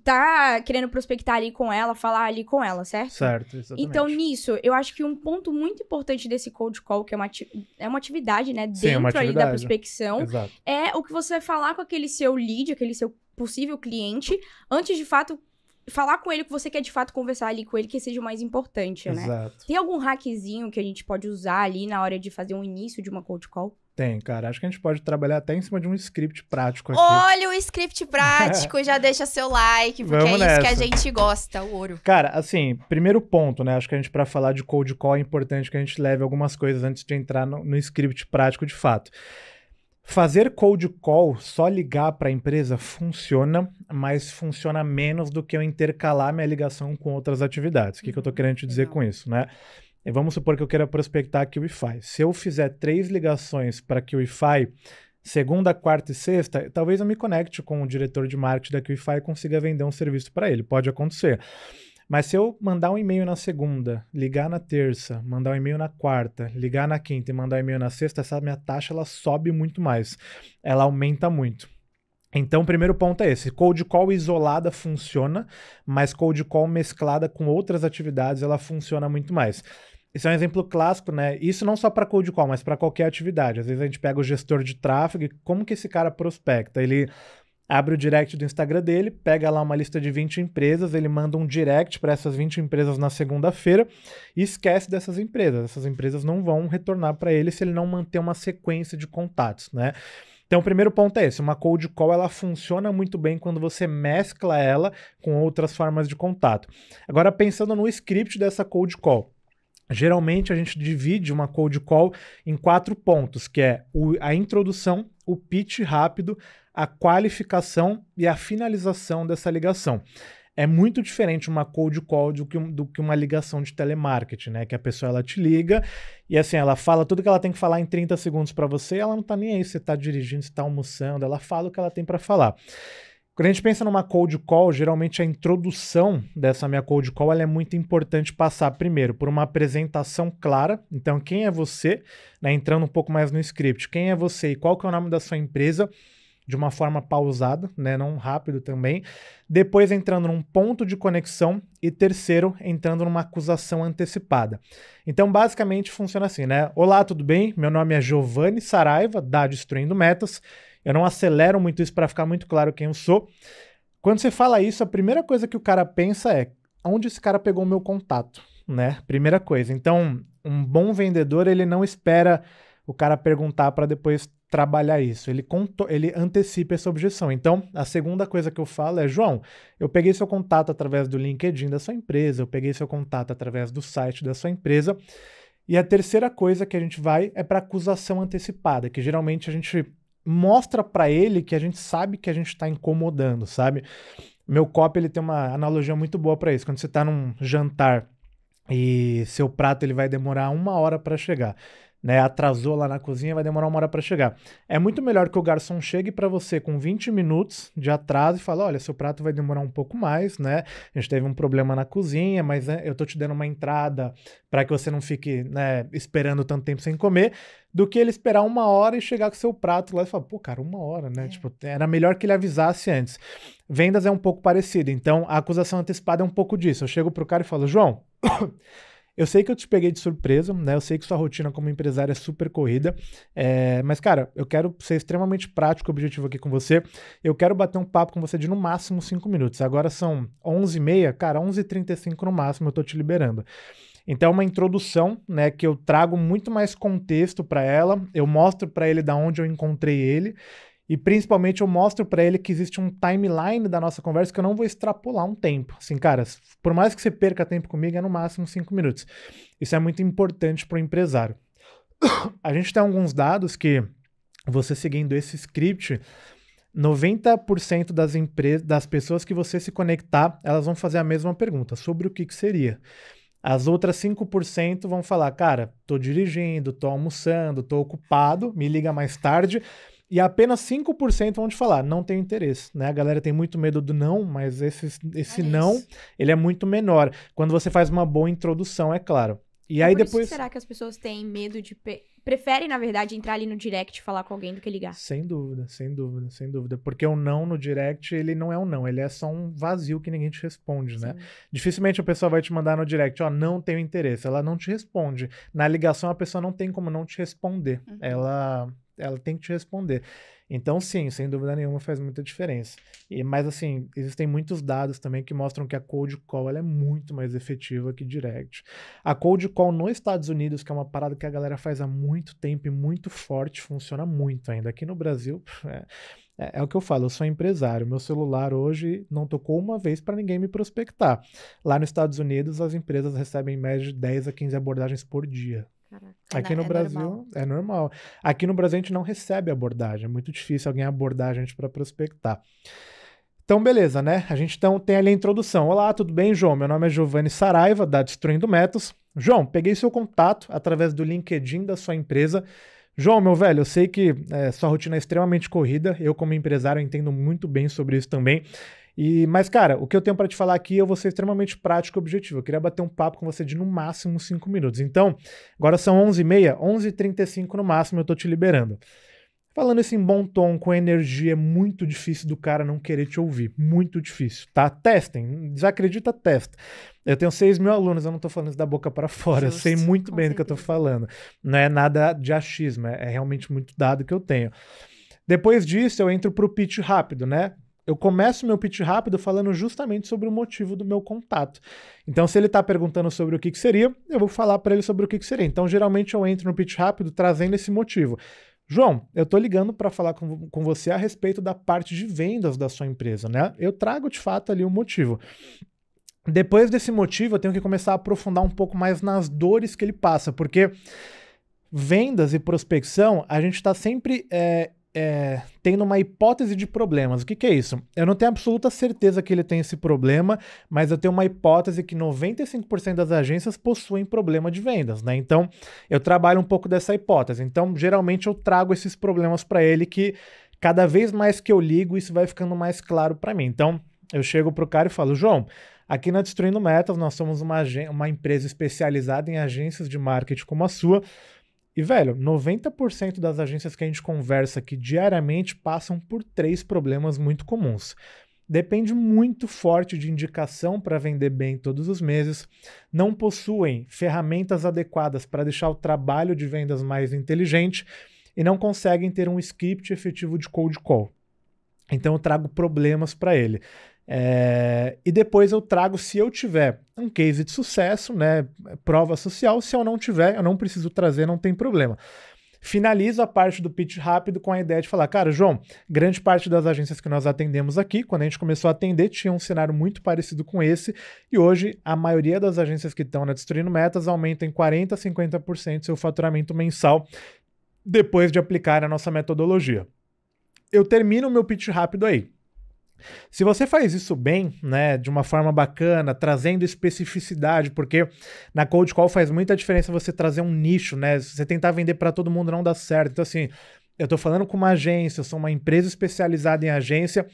tá querendo prospectar ali com ela, falar ali com ela, certo? Certo, exatamente. Então, nisso, eu acho que um ponto muito importante desse cold call, que é uma atividade, né, Sim, é uma dentro ali da atividade. prospecção, Exato. é o que você vai falar com aquele seu lead, aquele seu possível cliente, antes de fato falar com ele o que você quer de fato conversar ali com ele, que seja o mais importante, né? Exato. Tem algum hackzinho que a gente pode usar ali na hora de fazer um início de uma cold call? Tem, cara. Acho que a gente pode trabalhar até em cima de um script prático aqui. Olha o script prático, já deixa seu like, porque Vamos é isso que a nessa. gente gosta, o ouro. Cara, assim, primeiro ponto, né? Acho que a gente, pra falar de cold call, é importante que a gente leve algumas coisas antes de entrar no script prático de fato. Fazer cold call, só ligar para a empresa, funciona, mas funciona menos do que eu intercalar minha ligação com outras atividades. O que eu tô querendo te dizer legal. com isso, né? E vamos supor que eu queira prospectar a QIFI. Se eu fizer 3 ligações para a QIFI, segunda, quarta e sexta, talvez eu me conecte com o diretor de marketing da QIFI e consiga vender um serviço para ele. Pode acontecer. Mas se eu mandar um e-mail na segunda, ligar na terça, mandar um e-mail na quarta, ligar na quinta e mandar um e-mail na sexta, essa minha taxa ela sobe muito mais. Ela aumenta muito. Então, o primeiro ponto é esse. Cold call isolada funciona, mas cold call mesclada com outras atividades, ela funciona muito mais. Esse é um exemplo clássico, né? Isso não só para cold call, mas para qualquer atividade. Às vezes a gente pega o gestor de tráfego e como que esse cara prospecta? Ele abre o direct do Instagram dele, pega lá uma lista de 20 empresas, ele manda um direct para essas 20 empresas na segunda-feira e esquece dessas empresas. Essas empresas não vão retornar para ele se ele não manter uma sequência de contatos, né? Então, o primeiro ponto é esse. Uma cold call, ela funciona muito bem quando você mescla ela com outras formas de contato. Agora, pensando no script dessa cold call. Geralmente, a gente divide uma cold call em 4 pontos, que é a introdução, o pitch rápido, a qualificação e a finalização dessa ligação. É muito diferente uma cold call do que uma ligação de telemarketing, né? Que a pessoa ela te liga e assim, ela fala tudo que ela tem que falar em 30 segundos para você e ela não tá nem aí se você tá dirigindo, se tá almoçando, ela fala o que ela tem para falar. Quando a gente pensa numa cold call, geralmente a introdução dessa minha cold call ela é muito importante passar primeiro por uma apresentação clara. Então, quem é você? Né? Entrando um pouco mais no script. Quem é você e qual que é o nome da sua empresa? De uma forma pausada, né? Não rápido também. Depois entrando num ponto de conexão e terceiro, entrando numa acusação antecipada. Então, basicamente, funciona assim, né? Olá, tudo bem? Meu nome é Giovanni Saraiva, da Destruindo Metas. Eu não acelero muito isso para ficar muito claro quem eu sou. Quando você fala isso, a primeira coisa que o cara pensa é onde esse cara pegou o meu contato, né? Primeira coisa. Então, um bom vendedor, ele não espera o cara perguntar para depois trabalhar isso. Ele antecipa essa objeção. Então, a segunda coisa que eu falo é, João, eu peguei seu contato através do LinkedIn da sua empresa, eu peguei seu contato através do site da sua empresa. E a terceira coisa que a gente vai é para acusação antecipada, que geralmente a gente mostra para ele que a gente sabe que a gente está incomodando, sabe? Meu copy, ele tem uma analogia muito boa para isso. Quando você está num jantar e seu prato ele vai demorar 1 hora para chegar. né, atrasou lá na cozinha, vai demorar 1 hora para chegar. É muito melhor que o garçom chegue para você com 20 minutos de atraso e fale, olha, seu prato vai demorar um pouco mais, né? A gente teve um problema na cozinha, mas né, eu tô te dando uma entrada para que você não fique, né, esperando tanto tempo sem comer, do que ele esperar 1 hora e chegar com seu prato lá e falar, pô, cara, 1 hora, né? Tipo, era melhor que ele avisasse antes. Vendas é um pouco parecido, então a acusação antecipada é um pouco disso. Eu chego pro cara e falo, João, eu sei que eu te peguei de surpresa, né? Eu sei que sua rotina como empresário é super corrida, mas, cara, eu quero ser extremamente prático e objetivo aqui com você. Eu quero bater um papo com você de no máximo 5 minutos. Agora são 11h30, cara, 11h35 no máximo eu tô te liberando. Então, é uma introdução, né, que eu trago muito mais contexto para ela, eu mostro para ele da onde eu encontrei ele, e principalmente eu mostro para ele que existe um timeline da nossa conversa que eu não vou extrapolar um tempo. Assim, cara, por mais que você perca tempo comigo, é no máximo 5 minutos. Isso é muito importante para o empresário. A gente tem alguns dados que, você seguindo esse script, 90% das pessoas que você se conectar, elas vão fazer a mesma pergunta, sobre o que seria. As outras 5% vão falar, cara, tô dirigindo, tô almoçando, tô ocupado, me liga mais tarde. E apenas 5% vão te falar, não tenho interesse, né? A galera tem muito medo do não, mas esse não, ele é muito menor. Quando você faz uma boa introdução, é claro. E aí por depois... isso será que as pessoas têm medo de... Preferem, na verdade, entrar ali no direct e falar com alguém do que ligar? Sem dúvida, sem dúvida, sem dúvida. Porque o não no direct, ele não é um não, ele é só um vazio que ninguém te responde, né? Dificilmente a pessoa vai te mandar no direct, ó, não tenho interesse. Ela não te responde. Na ligação, a pessoa não tem como não te responder. Ela tem que te responder. Então, sim, sem dúvida nenhuma faz muita diferença. Mas, assim, existem muitos dados também que mostram que a cold call ela é muito mais efetiva que direct. A cold call nos Estados Unidos, que é uma parada que a galera faz há muito tempo e muito forte, funciona muito ainda. Aqui no Brasil, é o que eu falo, eu sou empresário. Meu celular hoje não tocou uma vez para ninguém me prospectar. Lá nos Estados Unidos, as empresas recebem em média de 10 a 15 abordagens por dia. Aqui no Brasil normal. É normal. Aqui no Brasil a gente não recebe abordagem. É muito difícil alguém abordar a gente para prospectar. Então, beleza, né? A gente então tem ali a introdução. Olá, tudo bem, João? Meu nome é Giovanni Saraiva, da Destruindo Métodos. João, peguei seu contato através do LinkedIn da sua empresa. João, meu velho, eu sei que sua rotina é extremamente corrida. Eu, como empresário, entendo muito bem sobre isso também. Mas, cara, o que eu tenho para te falar aqui, eu vou ser extremamente prático e objetivo. Eu queria bater um papo com você de no máximo 5 minutos. Então, agora são 11h30, 11h35 no máximo, eu tô te liberando. Falando isso em bom tom, com energia, é muito difícil do cara não querer te ouvir. Muito difícil, tá? Testem. Desacredita, testa. Eu tenho 6 mil alunos, eu não tô falando isso da boca para fora. Justo, eu sei muito bem do que eu tô certeza. falando. Não é nada de achismo, é realmente muito dado que eu tenho. Depois disso, eu entro pro pitch rápido, né? Eu começo meu pitch rápido falando justamente sobre o motivo do meu contato. Então, se ele está perguntando sobre o que seria, eu vou falar para ele sobre o que seria. Então, geralmente eu entro no pitch rápido trazendo esse motivo. João, eu estou ligando para falar com você a respeito da parte de vendas da sua empresa, né? Eu trago de fato ali o motivo. Depois desse motivo, eu tenho que começar a aprofundar um pouco mais nas dores que ele passa, porque vendas e prospecção, a gente está sempre tendo uma hipótese de problemas. O que é isso? Eu não tenho absoluta certeza que ele tem esse problema, mas eu tenho uma hipótese que 95% das agências possuem problema de vendas, né? Então, eu trabalho um pouco dessa hipótese. Então, geralmente eu trago esses problemas para ele que cada vez mais que eu ligo, isso vai ficando mais claro para mim. Então, eu chego pro cara e falo, João, aqui na Destruindo Métodos, nós somos uma empresa especializada em agências de marketing como a sua. E, velho, 90% das agências que a gente conversa aqui diariamente passam por 3 problemas muito comuns. Depende muito forte de indicação para vender bem todos os meses, não possuem ferramentas adequadas para deixar o trabalho de vendas mais inteligente e não conseguem ter um script efetivo de cold call. Então eu trago problemas para ele. E depois eu trago, se eu tiver um case de sucesso, né, prova social. Se eu não tiver, eu não preciso trazer, não tem problema. Finalizo a parte do pitch rápido com a ideia de falar, cara, João, grande parte das agências que nós atendemos aqui, quando a gente começou a atender, tinha um cenário muito parecido com esse, e hoje a maioria das agências que estão na Destruindo Metas aumentam em 40% a 50% seu faturamento mensal depois de aplicar a nossa metodologia. Eu termino o meu pitch rápido aí. Se você faz isso bem, né, de uma forma bacana, trazendo especificidade, porque na cold call faz muita diferença você trazer um nicho, né? Se você tentar vender para todo mundo não dá certo. Então assim, eu tô falando com uma agência, eu sou uma empresa especializada em agência,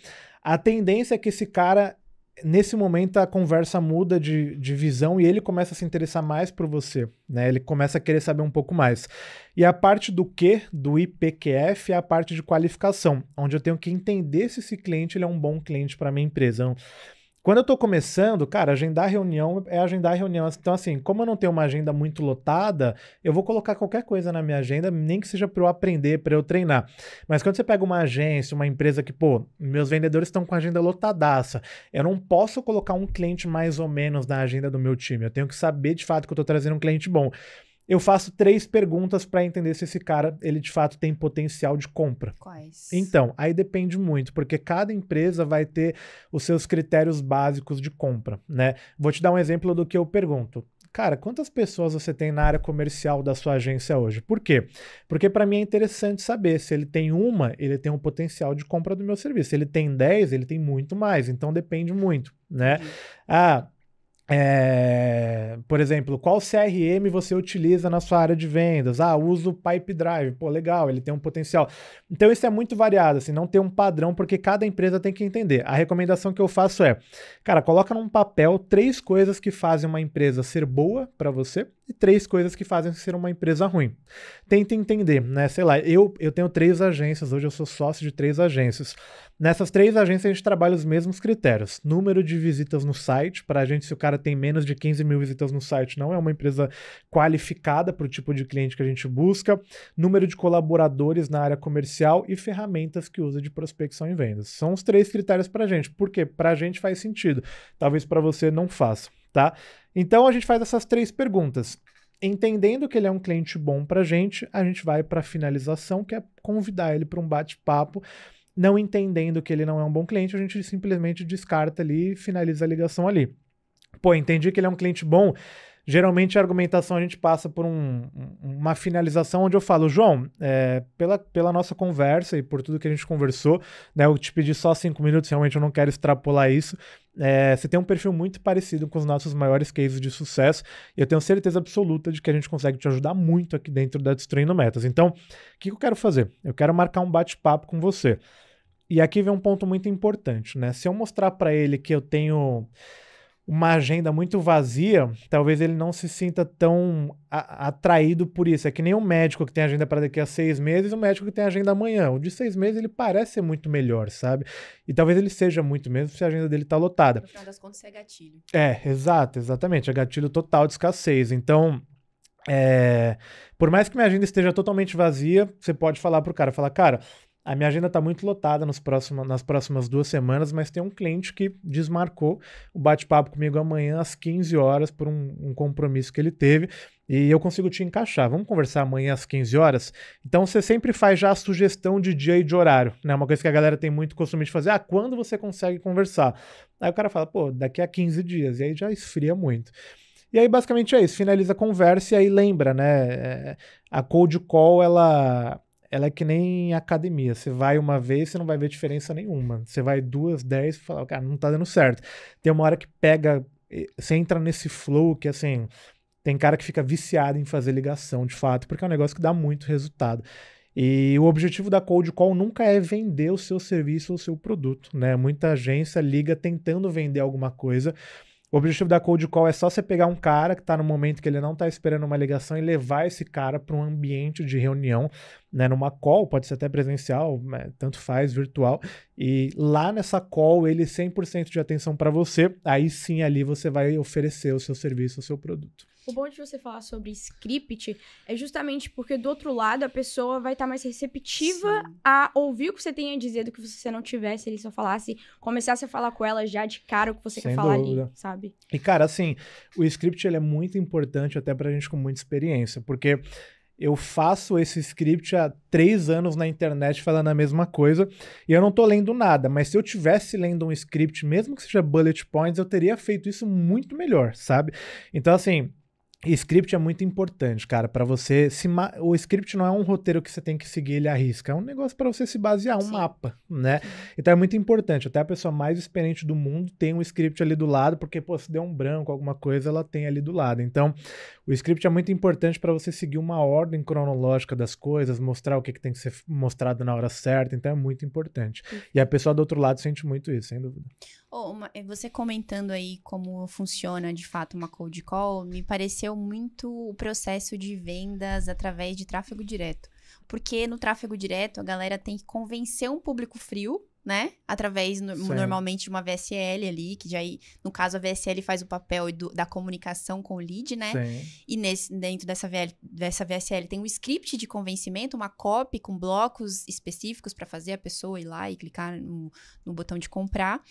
a tendência é que esse cara, nesse momento, a conversa muda de visão e ele começa a se interessar mais por você, né? Ele começa a querer saber um pouco mais. E a parte do Q, do IPQF, é a parte de qualificação, onde eu tenho que entender se esse cliente ele é um bom cliente para minha empresa. Então, quando eu tô começando, cara, agendar reunião é agendar reunião. Então, assim, como eu não tenho uma agenda muito lotada, eu vou colocar qualquer coisa na minha agenda, nem que seja para eu aprender, para eu treinar. Mas quando você pega uma agência, uma empresa que, pô, meus vendedores estão com a agenda lotadaça, eu não posso colocar um cliente mais ou menos na agenda do meu time. Eu tenho que saber, de fato, que eu tô trazendo um cliente bom. Eu faço 3 perguntas para entender se esse cara, ele de fato tem potencial de compra. Quais? Então, aí depende muito, porque cada empresa vai ter os seus critérios básicos de compra, né? Vou te dar um exemplo do que eu pergunto. Cara, quantas pessoas você tem na área comercial da sua agência hoje? Por quê? Porque para mim é interessante saber se ele tem uma, ele tem um potencial de compra do meu serviço. Se ele tem 10, ele tem muito mais. Então depende muito, né? Por exemplo, qual CRM você utiliza na sua área de vendas? Uso o Pipedrive. Pô, legal, ele tem um potencial. Então isso é muito variado, assim, não tem um padrão, porque cada empresa tem que entender. A recomendação que eu faço é, cara, coloca num papel 3 coisas que fazem uma empresa ser boa para você e 3 coisas que fazem ser uma empresa ruim. Tenta entender, né? Sei lá, eu tenho 3 agências, hoje eu sou sócio de 3 agências. Nessas 3 agências a gente trabalha os mesmos critérios. Número de visitas no site, para a gente, se o cara tem menos de 15 mil visitas no site, não é uma empresa qualificada para o tipo de cliente que a gente busca. Número de colaboradores na área comercial e ferramentas que usa de prospecção e vendas. São os 3 critérios para a gente. Por quê? Para a gente faz sentido. Talvez para você não faça, tá? Então a gente faz essas 3 perguntas. Entendendo que ele é um cliente bom para a gente vai para a finalização, que é convidar ele para um bate-papo. Não entendendo que ele não é um bom cliente, a gente simplesmente descarta ali e finaliza a ligação ali. Pô, entendi que ele é um cliente bom. Geralmente a argumentação a gente passa por uma finalização onde eu falo, João, pela nossa conversa e por tudo que a gente conversou, né, eu te pedi só 5 minutos, realmente eu não quero extrapolar isso. Você tem um perfil muito parecido com os nossos maiores cases de sucesso e eu tenho certeza absoluta de que a gente consegue te ajudar muito aqui dentro da Destruindo Metas. Então, o que eu quero fazer? Eu quero marcar um bate-papo com você. E aqui vem um ponto muito importante, né? Se eu mostrar para ele que eu tenho uma agenda muito vazia, talvez ele não se sinta tão atraído por isso. É que nem um médico que tem agenda para daqui a 6 meses e um médico que tem agenda amanhã. O de 6 meses ele parece ser muito melhor, sabe? E talvez ele seja muito mesmo se a agenda dele tá lotada. No final das contas, isso é gatilho. Exatamente. É gatilho total de escassez. Então, por mais que minha agenda esteja totalmente vazia, você pode falar pro cara, cara, a minha agenda está muito lotada nas próximas 2 semanas, mas tem um cliente que desmarcou o bate-papo comigo amanhã às 15 horas por um compromisso que ele teve e eu consigo te encaixar. Vamos conversar amanhã às 15 horas? Então você sempre faz já a sugestão de dia e de horário, né? Uma coisa que a galera tem muito costume de fazer, quando você consegue conversar? Aí o cara fala, pô, daqui a 15 dias, e aí já esfria muito. E aí basicamente é isso, finaliza a conversa e aí lembra, né? A cold call, ela é que nem academia. Você vai uma vez, você não vai ver diferença nenhuma. Você vai 2, 10, e fala, cara, não tá dando certo. Tem uma hora que pega, você entra nesse flow que, assim, tem cara que fica viciado em fazer ligação, de fato, porque é um negócio que dá muito resultado. E o objetivo da cold call nunca é vender o seu serviço ou o seu produto, né? Muita agência liga tentando vender alguma coisa. O objetivo da cold call é só você pegar um cara que está no momento que ele não está esperando uma ligação e levar esse cara para um ambiente de reunião, né, numa call, pode ser até presencial, tanto faz, virtual, e lá nessa call ele 100% de atenção para você, aí sim ali você vai oferecer o seu serviço, o seu produto. O bom de você falar sobre script é justamente porque do outro lado a pessoa vai estar mais receptiva a ouvir o que você tem a dizer do que se você não tivesse, ele só falasse, começasse a falar com ela já de cara o que você quer falar ali, sabe? E cara, assim, o script ele é muito importante até pra gente com muita experiência, porque eu faço esse script há 3 anos na internet falando a mesma coisa e eu não tô lendo nada, mas se eu tivesse lendo um script, mesmo que seja bullet points, eu teria feito isso muito melhor, sabe? Então, assim, E script é muito importante, cara, pra você o script não é um roteiro que você tem que seguir ele à risca, é um negócio pra você se basear, um Sim. mapa, né? Sim. Então é muito importante, até a pessoa mais experiente do mundo tem um script ali do lado, porque, pô, se der um branco, alguma coisa, ela tem ali do lado. Então, o script é muito importante pra você seguir uma ordem cronológica das coisas, mostrar o que tem que ser mostrado na hora certa, então é muito importante. E a pessoa do outro lado sente muito isso, sem dúvida. Você comentando aí como funciona de fato uma cold call, me pareceu muito o processo de vendas através de tráfego direto. Porque no tráfego direto a galera tem que convencer um público frio, né? Através normalmente de uma VSL ali, que já no caso a VSL faz o papel da comunicação com o lead, né? Sim. E dentro dessa VSL tem um script de convencimento, uma copy com blocos específicos para fazer a pessoa ir lá e clicar no botão de comprar.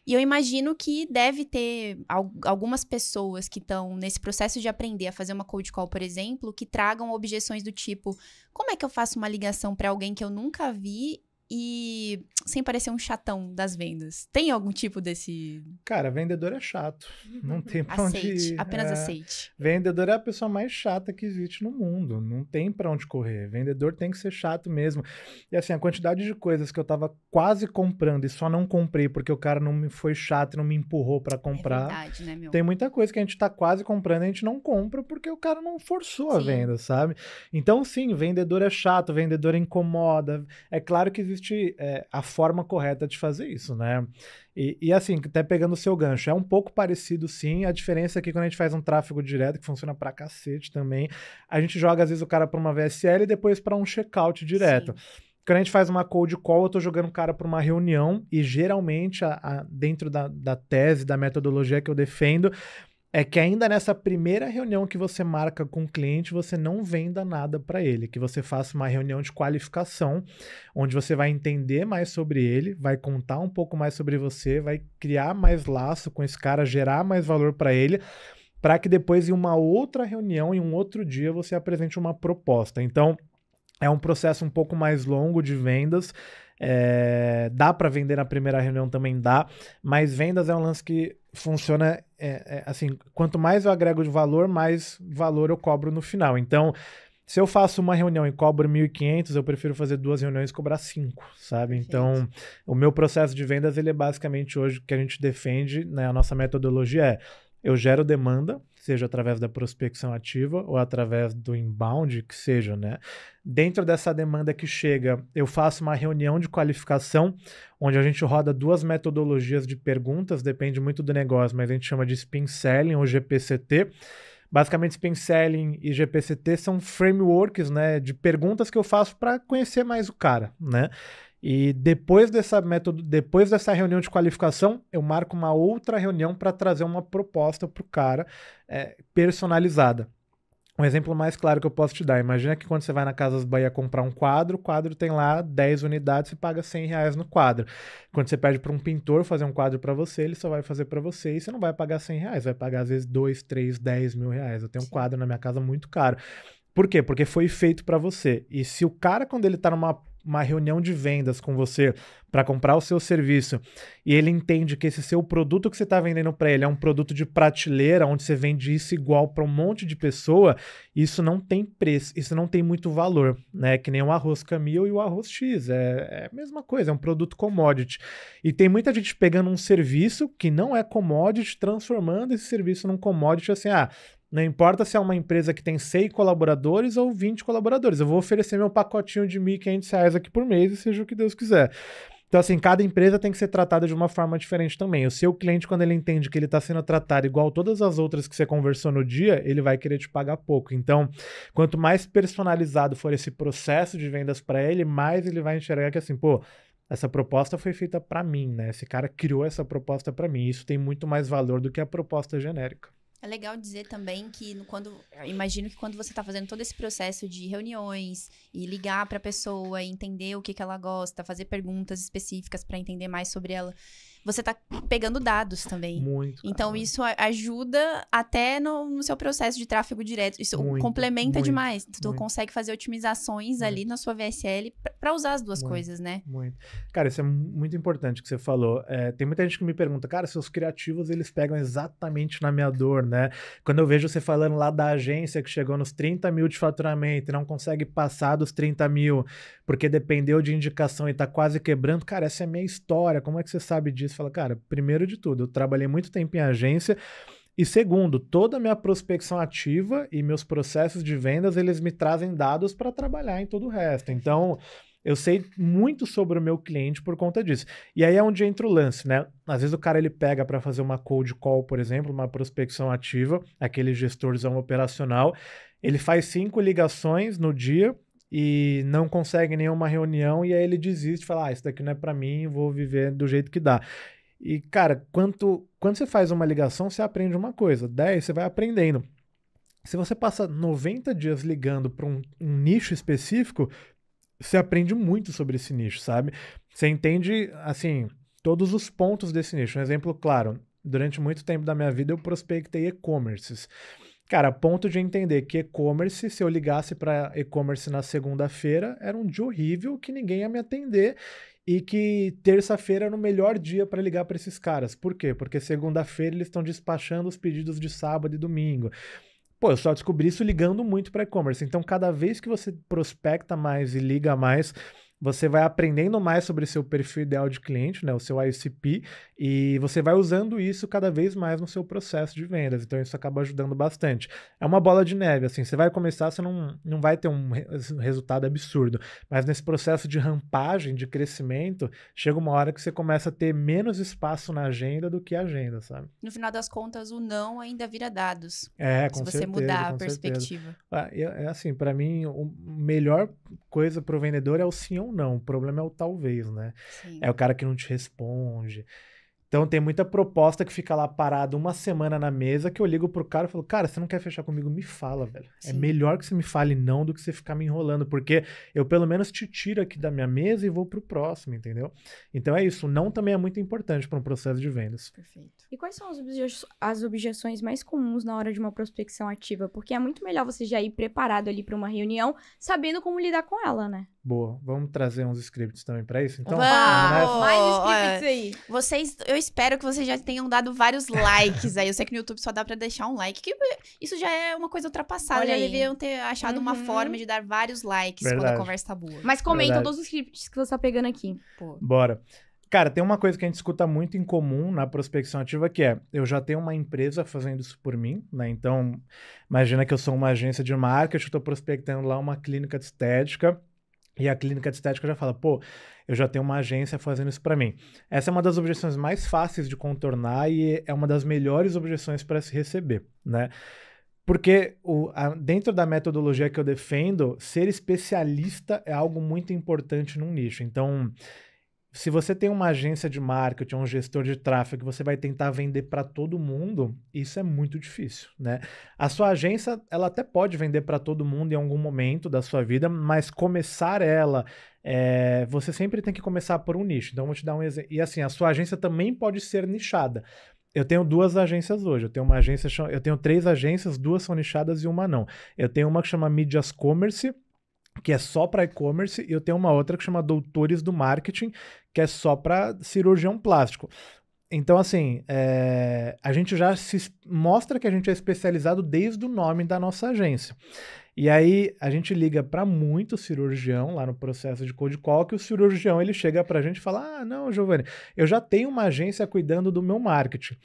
E eu imagino que deve ter algumas pessoas que estão nesse processo de aprender a fazer uma cold call, por exemplo, que tragam objeções do tipo: como é que eu faço uma ligação para alguém que eu nunca vi e sem parecer um chatão das vendas? Tem algum tipo desse... Cara, vendedor é chato. Não tem pra onde Aceite, ir. apenas aceite. Vendedor é a pessoa mais chata que existe no mundo. Não tem pra onde correr. Vendedor tem que ser chato mesmo. E assim, a quantidade de coisas que eu tava quase comprando e só não comprei porque o cara não me foi chato e não me empurrou pra comprar. É verdade, né, meu? Tem muita coisa que a gente tá quase comprando e a gente não compra porque o cara não forçou a venda, sabe? Então, sim, vendedor é chato, vendedor incomoda. É claro que existe a forma correta de fazer isso, né? E assim, até pegando o seu gancho, é um pouco parecido, sim. A diferença é que quando a gente faz um tráfego direto, que funciona pra cacete também, a gente joga, às vezes, o cara pra uma VSL e depois pra um checkout direto. Sim. Quando a gente faz uma cold call, eu tô jogando o cara pra uma reunião e geralmente, dentro da tese, da metodologia que eu defendo, é que ainda nessa primeira reunião que você marca com o cliente, você não venda nada para ele, que você faça uma reunião de qualificação, onde você vai entender mais sobre ele, vai contar um pouco mais sobre você, vai criar mais laço com esse cara, gerar mais valor para ele, para que depois em uma outra reunião, em um outro dia, você apresente uma proposta. Então, é um processo um pouco mais longo de vendas. Dá para vender na primeira reunião, também dá, mas vendas é um lance que funciona assim, quanto mais eu agrego de valor, mais valor eu cobro no final. Então, se eu faço uma reunião e cobro 1.500, eu prefiro fazer 2 reuniões e cobrar 5, sabe? Perfeito. Então, o meu processo de vendas, ele é basicamente hoje que a gente defende, né? A nossa metodologia eu gero demanda, seja através da prospecção ativa ou através do inbound, que seja, né? Dentro dessa demanda que chega, eu faço uma reunião de qualificação, onde a gente roda 2 metodologias de perguntas, depende muito do negócio, mas a gente chama de Spin Selling ou GPCT. Basicamente, Spin Selling e GPCT são frameworks, né, de perguntas que eu faço para conhecer mais o cara, né? E depois dessa reunião de qualificação, eu marco uma outra reunião para trazer uma proposta para o cara personalizada. Um exemplo mais claro que eu posso te dar, imagina que quando você vai na Casas Bahia comprar um quadro, o quadro tem lá 10 unidades e paga R$100 no quadro. Quando você pede para um pintor fazer um quadro para você, ele só vai fazer para você e você não vai pagar R$100, vai pagar às vezes 2, 3, 10 mil reais. Eu tenho um quadro na minha casa muito caro. Por quê? Porque foi feito para você. E se o cara, quando ele tá numa reunião de vendas com você para comprar o seu serviço e ele entende que esse seu produto que você está vendendo para ele é um produto de prateleira, onde você vende isso igual para um monte de pessoa, isso não tem preço, isso não tem muito valor, né? Que nem o arroz Camil e o arroz X, é a mesma coisa, é um produto commodity. E tem muita gente pegando um serviço que não é commodity, transformando esse serviço num commodity assim, não importa se é uma empresa que tem 6 colaboradores ou 20 colaboradores. Eu vou oferecer meu pacotinho de R$1.500 aqui por mês e seja o que Deus quiser. Então, assim, cada empresa tem que ser tratada de uma forma diferente também. O seu cliente, quando ele entende que ele está sendo tratado igual todas as outras que você conversou no dia, ele vai querer te pagar pouco. Então, quanto mais personalizado for esse processo de vendas para ele, mais ele vai enxergar que assim, pô, essa proposta foi feita para mim, né? Esse cara criou essa proposta para mim. Isso tem muito mais valor do que a proposta genérica. É legal dizer também que eu imagino que quando você está fazendo todo esse processo de reuniões e ligar para a pessoa e entender o que ela gosta, fazer perguntas específicas para entender mais sobre ela, você tá pegando dados também. Muito. Então, cara. isso ajuda até no seu processo de tráfego direto. Isso complementa muito, demais. Tu muito. consegue fazer otimizações ali na sua VSL para usar as duas Muito. coisas, né? Muito. Cara, isso é muito importante que você falou. Tem muita gente que me pergunta, cara, seus criativos, eles pegam exatamente na minha dor, né? Quando eu vejo você falando lá da agência que chegou nos 30 mil de faturamento e não consegue passar dos 30 mil porque dependeu de indicação e tá quase quebrando, cara, essa é a minha história, como é que você sabe disso? Fala, cara, primeiro de tudo, eu trabalhei muito tempo em agência e segundo, toda a minha prospecção ativa e meus processos de vendas, eles me trazem dados para trabalhar em todo o resto. Então, eu sei muito sobre o meu cliente por conta disso. E aí é onde entra o lance, né? Às vezes o cara ele pega para fazer uma cold call, por exemplo, uma prospecção ativa, aquele gestorzão operacional, ele faz 5 ligações no dia e não consegue nenhuma reunião e aí ele desiste, fala, isso daqui não é para mim, vou viver do jeito que dá. E, cara, quando você faz uma ligação, você aprende uma coisa, 10 você vai aprendendo. Se você passa 90 dias ligando para um nicho específico, você aprende muito sobre esse nicho, sabe? Você entende, assim, todos os pontos desse nicho. Um exemplo claro, durante muito tempo da minha vida eu prospectei e-commerces. Cara, a ponto de entender que e-commerce, se eu ligasse para e-commerce na segunda-feira, era um dia horrível que ninguém ia me atender e que terça-feira era o melhor dia para ligar para esses caras. Por quê? Porque segunda-feira eles estão despachando os pedidos de sábado e domingo. Pô, eu só descobri isso ligando muito para e-commerce. Então, cada vez que você prospecta mais e liga mais, você vai aprendendo mais sobre seu perfil ideal de cliente, né, o seu ICP, e você vai usando isso cada vez mais no seu processo de vendas. Então, isso acaba ajudando bastante. É uma bola de neve, assim, você vai começar, você não vai ter um resultado absurdo, mas nesse processo de rampagem, de crescimento, chega uma hora que você começa a ter menos espaço na agenda do que a agenda, sabe? No final das contas, o não ainda vira dados. Com se você certeza, mudar a com perspectiva. certeza. Assim, para mim, a melhor coisa pro vendedor é o sim ou não. O problema é o talvez, né? Sim. É o cara que não te responde. Então tem muita proposta que fica lá parada uma semana na mesa que eu ligo pro cara e falo, cara, você não quer fechar comigo? Me fala, velho. Sim. É melhor que você me fale não do que você ficar me enrolando, porque eu pelo menos te tiro aqui da minha mesa e vou pro próximo, entendeu? Então é isso. O não também é muito importante para um processo de vendas. Perfeito. E quais são as objeções mais comuns na hora de uma prospecção ativa? Porque é muito melhor você já ir preparado ali para uma reunião, sabendo como lidar com ela, né? Boa. Vamos trazer uns scripts também para isso? Então, Vamos! Mais scripts aí. Eu espero que vocês já tenham dado vários likes aí. Eu sei que no YouTube só dá pra deixar um like, que isso já é uma coisa ultrapassada. Olha Já aí. deveriam ter achado uma forma de dar vários likes quando a Verdade. conversa tá boa. Mas comenta Verdade. todos os scripts que você tá pegando aqui. Pô. Bora. Cara, tem uma coisa que a gente escuta muito em comum na prospecção ativa que é, eu já tenho uma empresa fazendo isso por mim, né? Então, imagina que eu sou uma agência de marketing, estou prospectando lá uma clínica de estética, e a clínica de estética já fala, pô, eu já tenho uma agência fazendo isso para mim. Essa é uma das objeções mais fáceis de contornar e é uma das melhores objeções para se receber, né? Porque dentro da metodologia que eu defendo, ser especialista é algo muito importante num nicho. Então, se você tem uma agência de marketing, um gestor de tráfego, você vai tentar vender para todo mundo, isso é muito difícil, né? A sua agência, ela até pode vender para todo mundo em algum momento da sua vida, mas começar ela, você sempre tem que começar por um nicho. Então, vou te dar um exemplo. E assim, a sua agência também pode ser nichada. Eu tenho 2 agências hoje. Eu tenho 3 agências, 2 são nichadas e uma não. Eu tenho uma que chama Mídias Commerce, que é só para e-commerce, e eu tenho uma outra que chama Doutores do Marketing, que é só para cirurgião plástico. Então, assim, a gente já mostra que a gente é especializado desde o nome da nossa agência. E aí, a gente liga para muito cirurgião lá no processo de cold call, que o cirurgião ele chega para a gente e fala, não, Giovanni, eu já tenho uma agência cuidando do meu marketing.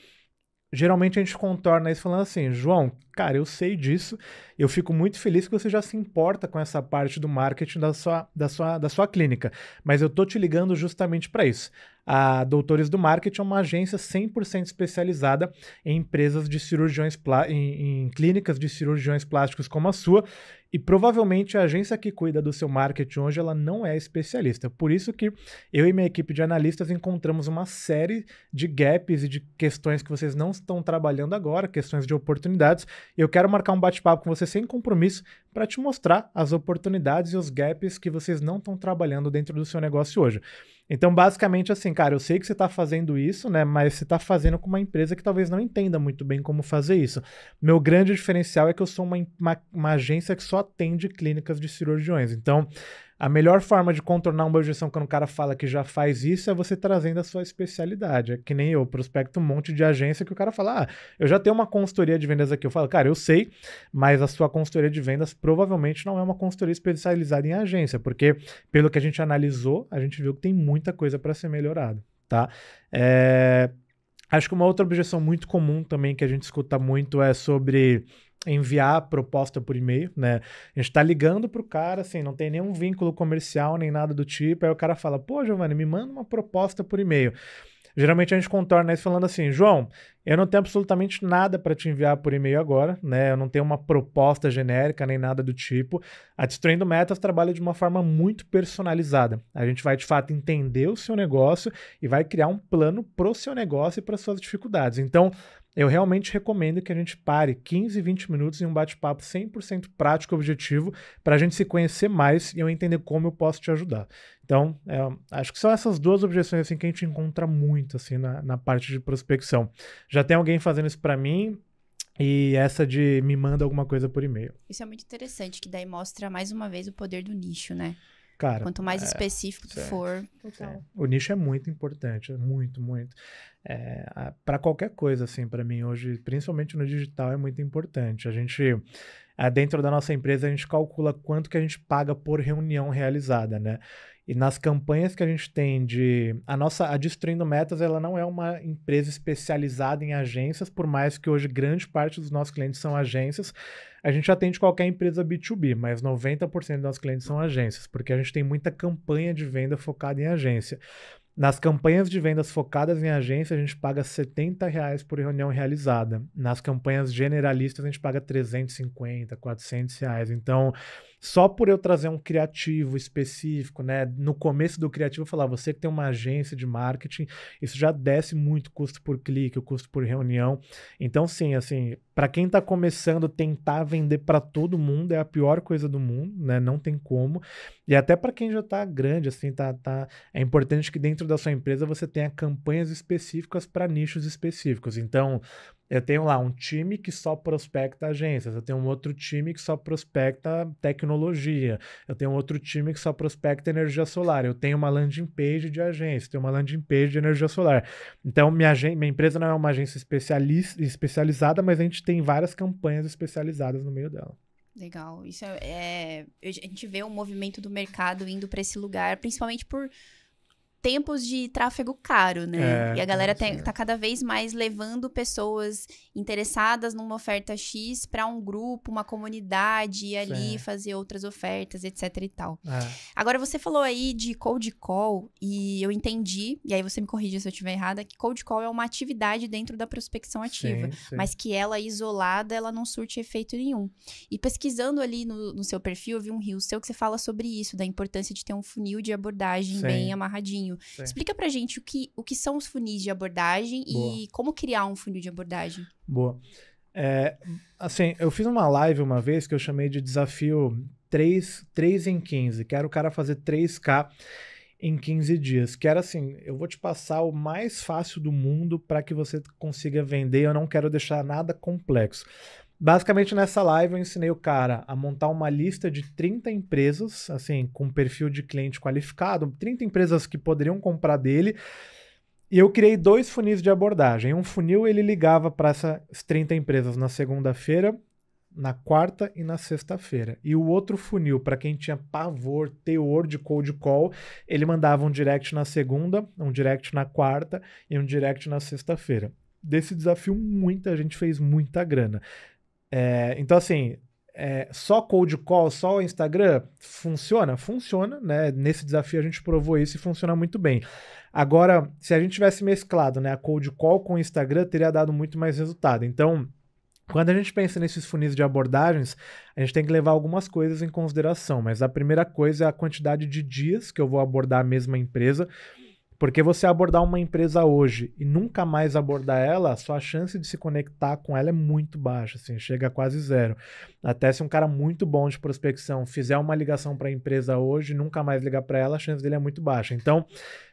Geralmente a gente contorna isso falando assim, João, cara, eu sei disso, eu fico muito feliz que você já se importa com essa parte do marketing da sua clínica, mas eu tô te ligando justamente para isso. A Doutores do Marketing é uma agência 100% especializada em empresas de cirurgiões, em clínicas de cirurgiões plásticos como a sua, e provavelmente a agência que cuida do seu marketing hoje, ela não é especialista. Por isso que eu e minha equipe de analistas encontramos uma série de gaps e de questões que vocês não estão trabalhando agora, questões de oportunidades. Eu quero marcar um bate-papo com você sem compromisso para te mostrar as oportunidades e os gaps que vocês não estão trabalhando dentro do seu negócio hoje. Então, basicamente, assim, cara, eu sei que você tá fazendo isso, né? Mas você tá fazendo com uma empresa que talvez não entenda muito bem como fazer isso. Meu grande diferencial é que eu sou uma agência que só atende clínicas de cirurgiões. Então, a melhor forma de contornar uma objeção quando o cara fala que já faz isso é você trazendo a sua especialidade. É que nem eu prospecto um monte de agência que o cara fala, eu já tenho uma consultoria de vendas aqui. Eu falo, cara, eu sei, mas a sua consultoria de vendas provavelmente não é uma consultoria especializada em agência, porque pelo que a gente analisou, a gente viu que tem muita coisa para ser melhorada, tá? Acho que uma outra objeção muito comum também que a gente escuta muito é sobre enviar a proposta por e-mail, né? A gente tá ligando pro cara, assim, não tem nenhum vínculo comercial, nem nada do tipo, aí o cara fala, pô, Giovanni, me manda uma proposta por e-mail. Geralmente a gente contorna isso falando assim, João, eu não tenho absolutamente nada para te enviar por e-mail agora, né? Eu não tenho uma proposta genérica nem nada do tipo. A Destruindo Metas trabalha de uma forma muito personalizada. A gente vai, de fato, entender o seu negócio e vai criar um plano pro seu negócio e para suas dificuldades. Então, eu realmente recomendo que a gente pare 15, 20 minutos em um bate-papo 100% prático e objetivo para a gente se conhecer mais e eu entender como eu posso te ajudar. Então, acho que são essas duas objeções assim, que a gente encontra muito assim, na parte de prospecção. Já tem alguém fazendo isso para mim e essa de me manda alguma coisa por e-mail. Isso é muito interessante, que daí mostra mais uma vez o poder do nicho, né? Cara, quanto mais específico tu for. O nicho é muito importante, muito, muito. Para qualquer coisa, assim, para mim hoje, principalmente no digital, é muito importante. A gente, dentro da nossa empresa, a gente calcula quanto que a gente paga por reunião realizada, né? E nas campanhas que a gente tem a Destruindo Metas, ela não é uma empresa especializada em agências, por mais que hoje grande parte dos nossos clientes são agências. A gente atende qualquer empresa B2B, mas 90% dos nossos clientes são agências, porque a gente tem muita campanha de venda focada em agência. Nas campanhas de vendas focadas em agência, a gente paga R$70 por reunião realizada. Nas campanhas generalistas, a gente paga R$350, R$400. Então, só por eu trazer um criativo específico, né? No começo do criativo, eu falar, você que tem uma agência de marketing, isso já desce muito o custo por clique, o custo por reunião. Então, sim, assim, para quem está começando, tentar vender para todo mundo é a pior coisa do mundo, né? Não tem como. E até para quem já está grande, assim, é importante que dentro da sua empresa você tenha campanhas específicas para nichos específicos. Então, eu tenho lá um time que só prospecta agências, eu tenho um outro time que só prospecta tecnologia, eu tenho um outro time que só prospecta energia solar, eu tenho uma landing page de agência, eu tenho uma landing page de energia solar. Então, minha empresa não é uma agência especializada, mas a gente tem várias campanhas especializadas no meio dela. Legal. Isso a gente vê o movimento do mercado indo para esse lugar, principalmente por tempos de tráfego caro, né? E a galera tá cada vez mais levando pessoas interessadas numa oferta X para um grupo, uma comunidade, e ali fazer outras ofertas, etc e tal. Agora, você falou aí de cold call, e eu entendi, e aí você me corrige se eu estiver errada, que cold call é uma atividade dentro da prospecção ativa, mas que ela, isolada, ela não surte efeito nenhum. E pesquisando ali no seu perfil, eu vi um reel seu que você fala sobre isso, da importância de ter um funil de abordagem bem amarradinho. Sim. Explica pra gente o que são os funis de abordagem e como criar um funil de abordagem. Boa. Assim, eu fiz uma live uma vez que eu chamei de desafio 3 em 15. Quero o cara fazer 3K em 15 dias. Que era assim, eu vou te passar o mais fácil do mundo para que você consiga vender. Eu não quero deixar nada complexo. Basicamente, nessa live, eu ensinei o cara a montar uma lista de 30 empresas, assim, com perfil de cliente qualificado, 30 empresas que poderiam comprar dele, e eu criei 2 funis de abordagem. Um funil, ele ligava para essas 30 empresas na segunda-feira, na quarta e na sexta-feira. E o outro funil, para quem tinha pavor, teor de cold call, ele mandava um direct na segunda, um direct na quarta e um direct na sexta-feira. Desse desafio, muita gente fez muita grana. Então, assim, só cold call, só o Instagram, funciona? Funciona, né? Nesse desafio a gente provou isso e funciona muito bem. Agora, se a gente tivesse mesclado, né, a cold call com o Instagram, teria dado muito mais resultado. Então, quando a gente pensa nesses funis de abordagens, a gente tem que levar algumas coisas em consideração, mas a primeira coisa é a quantidade de dias que eu vou abordar a mesma empresa. Porque você abordar uma empresa hoje e nunca mais abordar ela, a sua chance de se conectar com ela é muito baixa, assim, chega a quase zero. Até se um cara muito bom de prospecção fizer uma ligação para a empresa hoje e nunca mais ligar para ela, a chance dele é muito baixa. Então,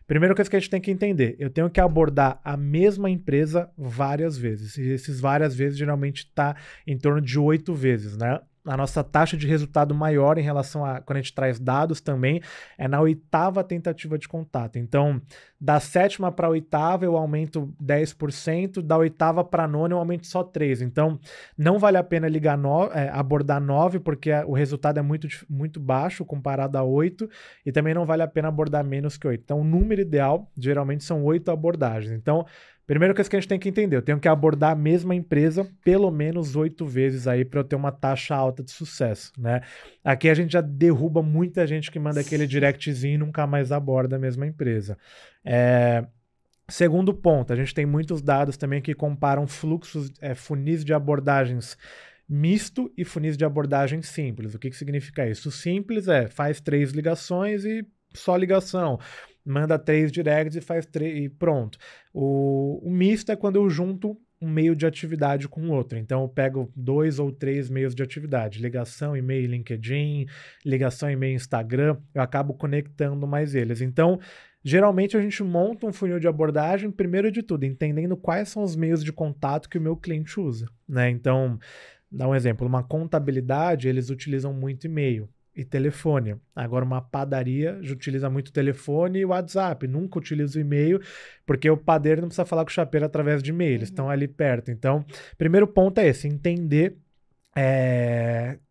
primeira coisa que a gente tem que entender, eu tenho que abordar a mesma empresa várias vezes. E esses várias vezes geralmente está em torno de 8 vezes, né? A nossa taxa de resultado maior em relação a, quando a gente traz dados também, é na 8ª tentativa de contato. Então, da 7ª para a 8ª eu aumento 10%, da 8ª para a 9ª eu aumento só 3%. Então, não vale a pena abordar 9, porque o resultado é muito baixo comparado a 8, e também não vale a pena abordar menos que 8. Então, o número ideal, geralmente, são 8 abordagens. Então, primeira coisa que a gente tem que entender, eu tenho que abordar a mesma empresa pelo menos 8 vezes aí para eu ter uma taxa alta de sucesso, né? Aqui a gente já derruba muita gente que manda aquele directzinho e nunca mais aborda a mesma empresa. Segundo ponto, a gente tem muitos dados também que comparam fluxos, funis de abordagens misto e funis de abordagem simples. O que significa isso? O simples faz 3 ligações e só ligação. Manda 3 directs e faz 3 e pronto. O misto é quando eu junto um meio de atividade com o outro. Então eu pego 2 ou 3 meios de atividade. Ligação, e-mail, LinkedIn, ligação, e-mail, Instagram. Eu acabo conectando mais eles. Então, geralmente a gente monta um funil de abordagem, primeiro de tudo, entendendo quais são os meios de contato que o meu cliente usa, né? Então, dá um exemplo. Uma contabilidade, eles utilizam muito e-mail e telefone. Agora, uma padaria utiliza muito telefone e WhatsApp. Nunca utiliza o e-mail, porque o padeiro não precisa falar com o chapeiro através de e-mail. Eles estão ali perto. Então, primeiro ponto é esse, entender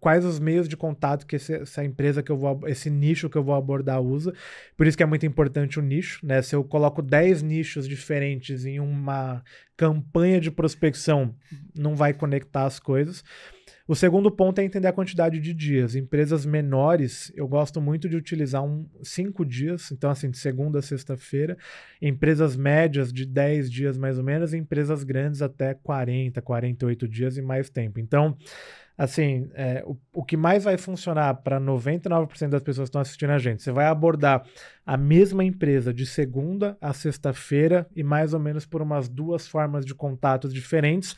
quais os meios de contato que essa empresa esse nicho que eu vou abordar usa. Por isso que é muito importante o nicho, né? Se eu coloco 10 nichos diferentes em uma campanha de prospecção, não vai conectar as coisas. O segundo ponto é entender a quantidade de dias. Empresas menores, eu gosto muito de utilizar 5 dias, então assim, de segunda a sexta-feira. Empresas médias de 10 dias mais ou menos, e empresas grandes até 40, 48 dias e mais tempo. Então, assim, o que mais vai funcionar para 99% das pessoas que estão assistindo a gente, você vai abordar a mesma empresa de segunda a sexta-feira e mais ou menos por umas 2 formas de contatos diferentes,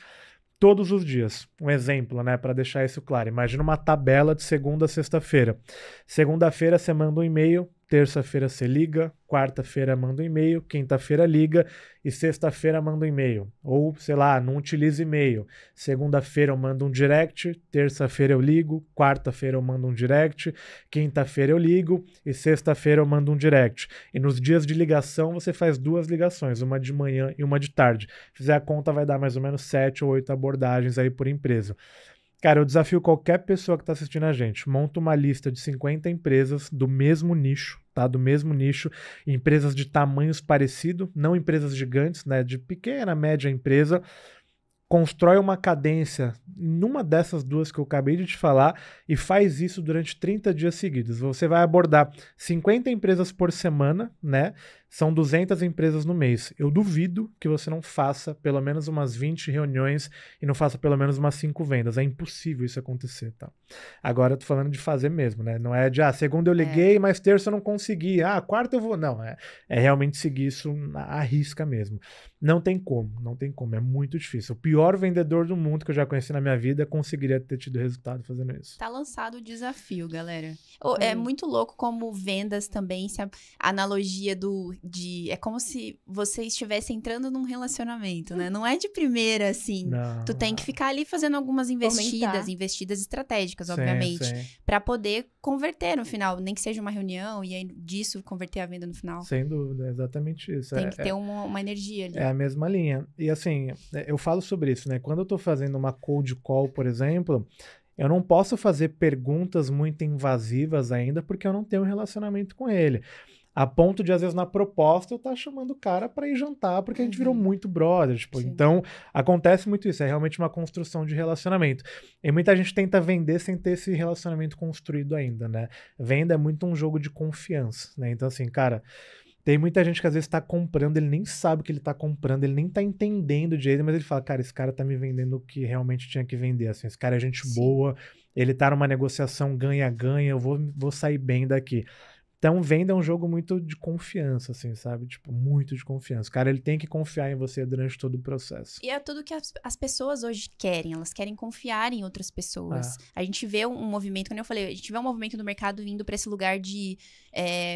todos os dias. Um exemplo, né, para deixar isso claro. Imagina uma tabela de segunda a sexta-feira. Segunda-feira você manda um e-mail, terça-feira você liga, quarta-feira manda um e-mail, quinta-feira liga e sexta-feira manda um e-mail. Ou, sei lá, não utiliza e-mail. Segunda-feira eu mando um direct, terça-feira eu ligo, quarta-feira eu mando um direct, quinta-feira eu ligo e sexta-feira eu mando um direct. E nos dias de ligação você faz 2 ligações, uma de manhã e uma de tarde. Se fizer a conta vai dar mais ou menos 7 ou 8 abordagens aí por empresa. Cara, eu desafio qualquer pessoa que está assistindo a gente, monta uma lista de 50 empresas do mesmo nicho, tá? Do mesmo nicho, empresas de tamanhos parecidos, não empresas gigantes, né? De pequena, média empresa, constrói uma cadência numa dessas 2 que eu acabei de te falar e faz isso durante 30 dias seguidos. Você vai abordar 50 empresas por semana, né? São 200 empresas no mês. Eu duvido que você não faça pelo menos umas 20 reuniões e não faça pelo menos umas 5 vendas. É impossível isso acontecer, tá? Agora eu tô falando de fazer mesmo, né? Não é de, segunda eu liguei, mas terça eu não consegui. Quarta eu vou... Não, é realmente seguir isso à risca mesmo. Não tem como. É muito difícil. O pior vendedor do mundo que eu já conheci na minha vida conseguiria ter tido resultado fazendo isso. Tá lançado o desafio, galera. É muito louco como vendas também, a analogia é como se você estivesse entrando num relacionamento, né? Não é de primeira, assim. Não. Tu tem que ficar ali fazendo algumas investidas estratégicas, obviamente, pra poder converter no final, nem que seja uma reunião e aí disso converter a venda no final. Sem dúvida, é exatamente isso. Tem que ter uma energia ali. É a mesma linha. E assim, eu falo sobre isso, né? Quando eu tô fazendo uma cold call, por exemplo, eu não posso fazer perguntas muito invasivas ainda porque eu não tenho um relacionamento com ele. A ponto de, às vezes, na proposta, eu estar chamando o cara para ir jantar, porque a gente virou muito brother, tipo, então, acontece muito isso, é realmente uma construção de relacionamento. E muita gente tenta vender sem ter esse relacionamento construído ainda, né? Venda é muito um jogo de confiança, né? Então, assim, cara, tem muita gente que às vezes tá comprando, ele nem sabe o que ele tá comprando, ele nem tá entendendo direito, mas ele fala, cara, esse cara tá me vendendo o que realmente tinha que vender, assim, esse cara é gente boa, ele tá numa negociação ganha-ganha, eu vou sair bem daqui. Então, venda é um jogo muito de confiança, assim, sabe? Tipo, muito de confiança. O cara, ele tem que confiar em você durante todo o processo. E é tudo que as pessoas hoje querem. Elas querem confiar em outras pessoas. A gente vê um movimento, como eu falei, a gente vê um movimento do mercado vindo para esse lugar de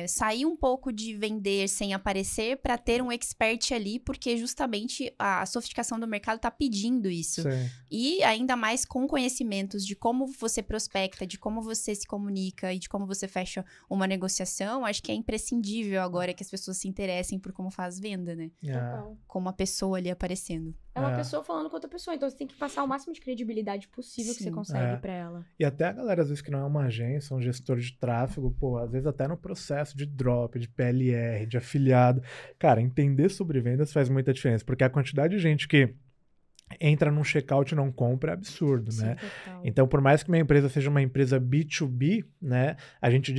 sair um pouco de vender sem aparecer para ter um expert ali, porque justamente a sofisticação do mercado tá pedindo isso. Sim. E ainda mais com conhecimentos de como você prospecta, de como você se comunica e de como você fecha uma negociação, acho que é imprescindível agora que as pessoas se interessem por como faz venda, né? Total. Com uma pessoa ali aparecendo. É uma pessoa falando com outra pessoa, então você tem que passar o máximo de credibilidade possível que você consegue pra ela. E até a galera, às vezes, que não é uma agência, um gestor de tráfego, pô, às vezes até no processo de drop, de PLR, de afiliado. Cara, entender sobre vendas faz muita diferença, porque a quantidade de gente que entra num checkout e não compra é absurdo, né? Total. Então, por mais que minha empresa seja uma empresa B2B, né? A gente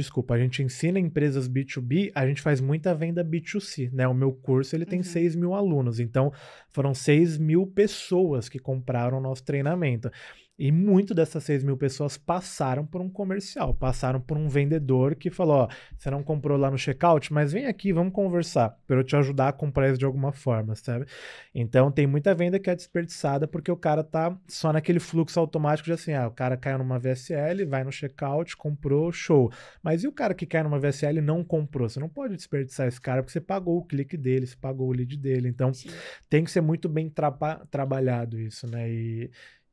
ensina empresas B2B, a gente faz muita venda B2C, né? O meu curso, ele tem 6 mil alunos, então foram 6 mil pessoas que compraram o nosso treinamento. E muito dessas 6 mil pessoas passaram por um comercial, passaram por um vendedor que falou, ó, você não comprou lá no checkout, mas vem aqui, vamos conversar, para eu te ajudar a comprar isso de alguma forma, sabe? Então, tem muita venda que é desperdiçada porque o cara tá só naquele fluxo automático de assim, o cara caiu numa VSL, vai no checkout, comprou, show. Mas e o cara que cai numa VSL e não comprou? Você não pode desperdiçar esse cara porque você pagou o clique dele, você pagou o lead dele. Então, tem que ser muito bem trabalhado isso, né? E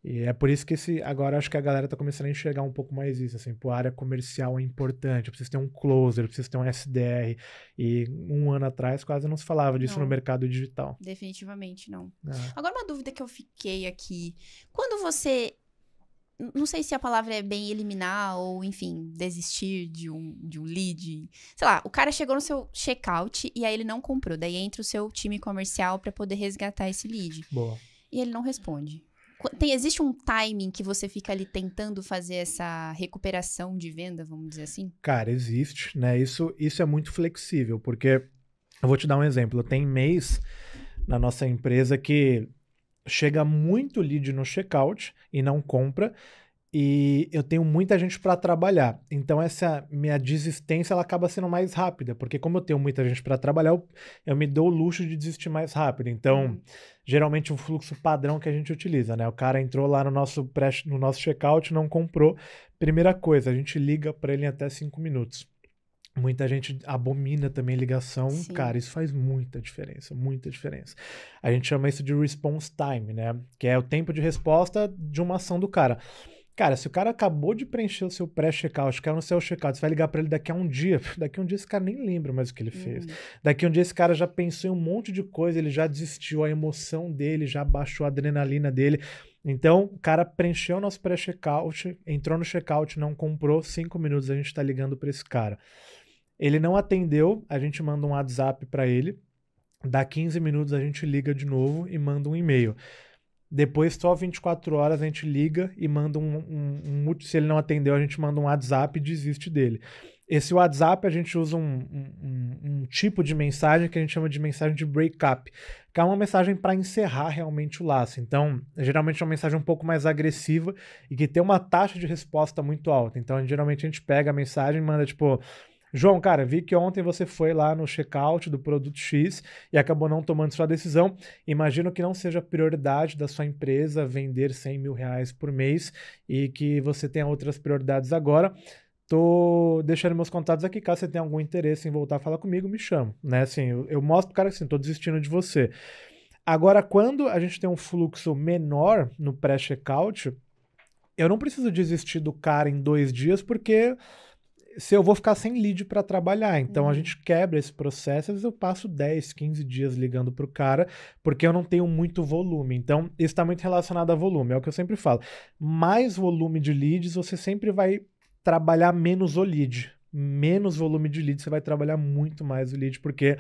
é por isso que agora acho que a galera tá começando a enxergar um pouco mais isso, assim, pô, a área comercial é importante, eu preciso ter um closer, eu preciso ter um SDR, e um ano atrás quase não se falava disso no mercado digital. Definitivamente não. Agora uma dúvida que eu fiquei aqui, quando você, não sei se a palavra é bem eliminar ou, enfim, desistir de um lead, sei lá, o cara chegou no seu checkout e aí ele não comprou, daí entra o seu time comercial para poder resgatar esse lead. Boa. E ele não responde. Existe um timing que você fica ali tentando fazer essa recuperação de venda, vamos dizer assim? Cara, existe, né? Isso é muito flexível, porque eu vou te dar um exemplo. Tem mês na nossa empresa que chega muito lead no checkout e não compra, e eu tenho muita gente para trabalhar. Então essa minha desistência ela acaba sendo mais rápida, porque como eu tenho muita gente para trabalhar, eu me dou o luxo de desistir mais rápido. Então, geralmente um fluxo padrão que a gente utiliza, né? O cara entrou lá no nosso checkout, não comprou. Primeira coisa, a gente liga para ele em até 5 minutos. Muita gente abomina também ligação. Sim. Cara, isso faz muita diferença, muita diferença. A gente chama isso de response time, né? Que é o tempo de resposta de uma ação do cara. Cara, se o cara acabou de preencher o seu pré-checkout, caiu no seu checkout, você vai ligar para ele daqui a um dia esse cara nem lembra mais o que ele fez. Daqui a um dia esse cara já pensou em um monte de coisa, ele já desistiu, a emoção dele já baixou a adrenalina dele. Então, o cara preencheu o nosso pré-checkout, entrou no checkout, não comprou, 5 minutos a gente tá ligando para esse cara. Ele não atendeu, a gente manda um WhatsApp para ele, dá 15 minutos a gente liga de novo e manda um e-mail. Depois, só 24 horas, a gente liga e manda se ele não atendeu, a gente manda um WhatsApp e desiste dele. Esse WhatsApp, a gente usa um tipo de mensagem que a gente chama de mensagem de breakup, que é uma mensagem para encerrar realmente o laço. Então, geralmente é uma mensagem um pouco mais agressiva e que tem uma taxa de resposta muito alta. Então, geralmente a gente pega a mensagem e manda tipo... João, cara, vi que ontem você foi lá no checkout do produto X e acabou não tomando sua decisão. Imagino que não seja prioridade da sua empresa vender 100 mil reais por mês e que você tenha outras prioridades agora. Tô deixando meus contatos aqui, caso você tenha algum interesse em voltar a falar comigo, me chama, né? Assim, eu mostro pro cara assim, tô desistindo de você. Agora, quando a gente tem um fluxo menor no pré-checkout, eu não preciso desistir do cara em 2 dias, porque... se eu vou ficar sem lead para trabalhar. Então, a gente quebra esse processo. Às vezes eu passo 10, 15 dias ligando pro cara, porque eu não tenho muito volume. Então, isso está muito relacionado a volume. É o que eu sempre falo. Mais volume de leads, você sempre vai trabalhar menos o lead. Menos volume de lead, você vai trabalhar muito mais o lead, porque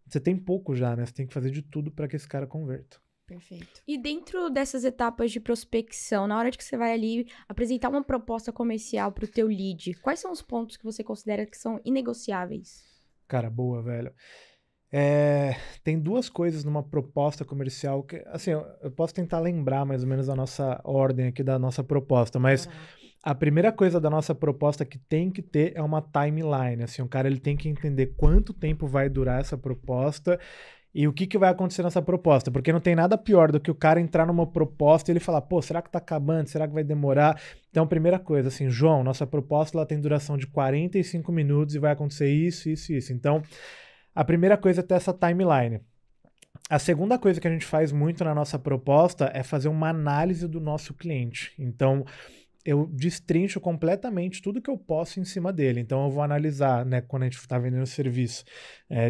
você tem pouco já, né? Você tem que fazer de tudo para que esse cara converta. Perfeito. E dentro dessas etapas de prospecção, na hora de que você vai ali apresentar uma proposta comercial pro teu lead, quais são os pontos que você considera que são inegociáveis? Cara, boa, velho. Tem 2 coisas numa proposta comercial que, assim, eu posso tentar lembrar mais ou menos a nossa ordem aqui da nossa proposta, mas A primeira coisa da nossa proposta que tem que ter é uma timeline, assim, o cara ele tem que entender quanto tempo vai durar essa proposta e o que vai acontecer nessa proposta, porque não tem nada pior do que o cara entrar numa proposta e ele falar, pô, será que tá acabando? Será que vai demorar? Então, primeira coisa, assim, João, nossa proposta ela tem duração de 45 minutos e vai acontecer isso, isso e isso. Então, a primeira coisa é ter essa timeline. A segunda coisa que a gente faz muito na nossa proposta é fazer uma análise do nosso cliente. Então, eu destrincho completamente tudo que eu posso em cima dele. Então, eu vou analisar, né, quando a gente está vendendo serviço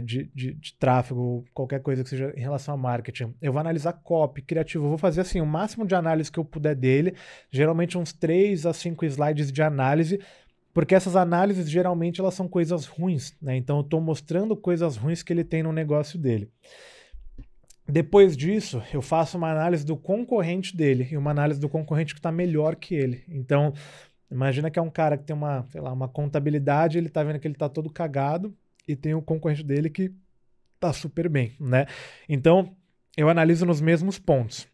de tráfego, qualquer coisa que seja em relação a marketing, eu vou analisar copy, criativo, eu vou fazer assim, o máximo de análise que eu puder dele, geralmente uns 3 a 5 slides de análise, porque essas análises, geralmente, elas são coisas ruins, né? Então, eu estou mostrando coisas ruins que ele tem no negócio dele. Depois disso, eu faço uma análise do concorrente dele e uma análise do concorrente que está melhor que ele. Então, imagina que é um cara que tem uma contabilidade, ele está vendo que ele está todo cagado e tem o concorrente dele que está super bem, né? Então, eu analiso nos mesmos pontos.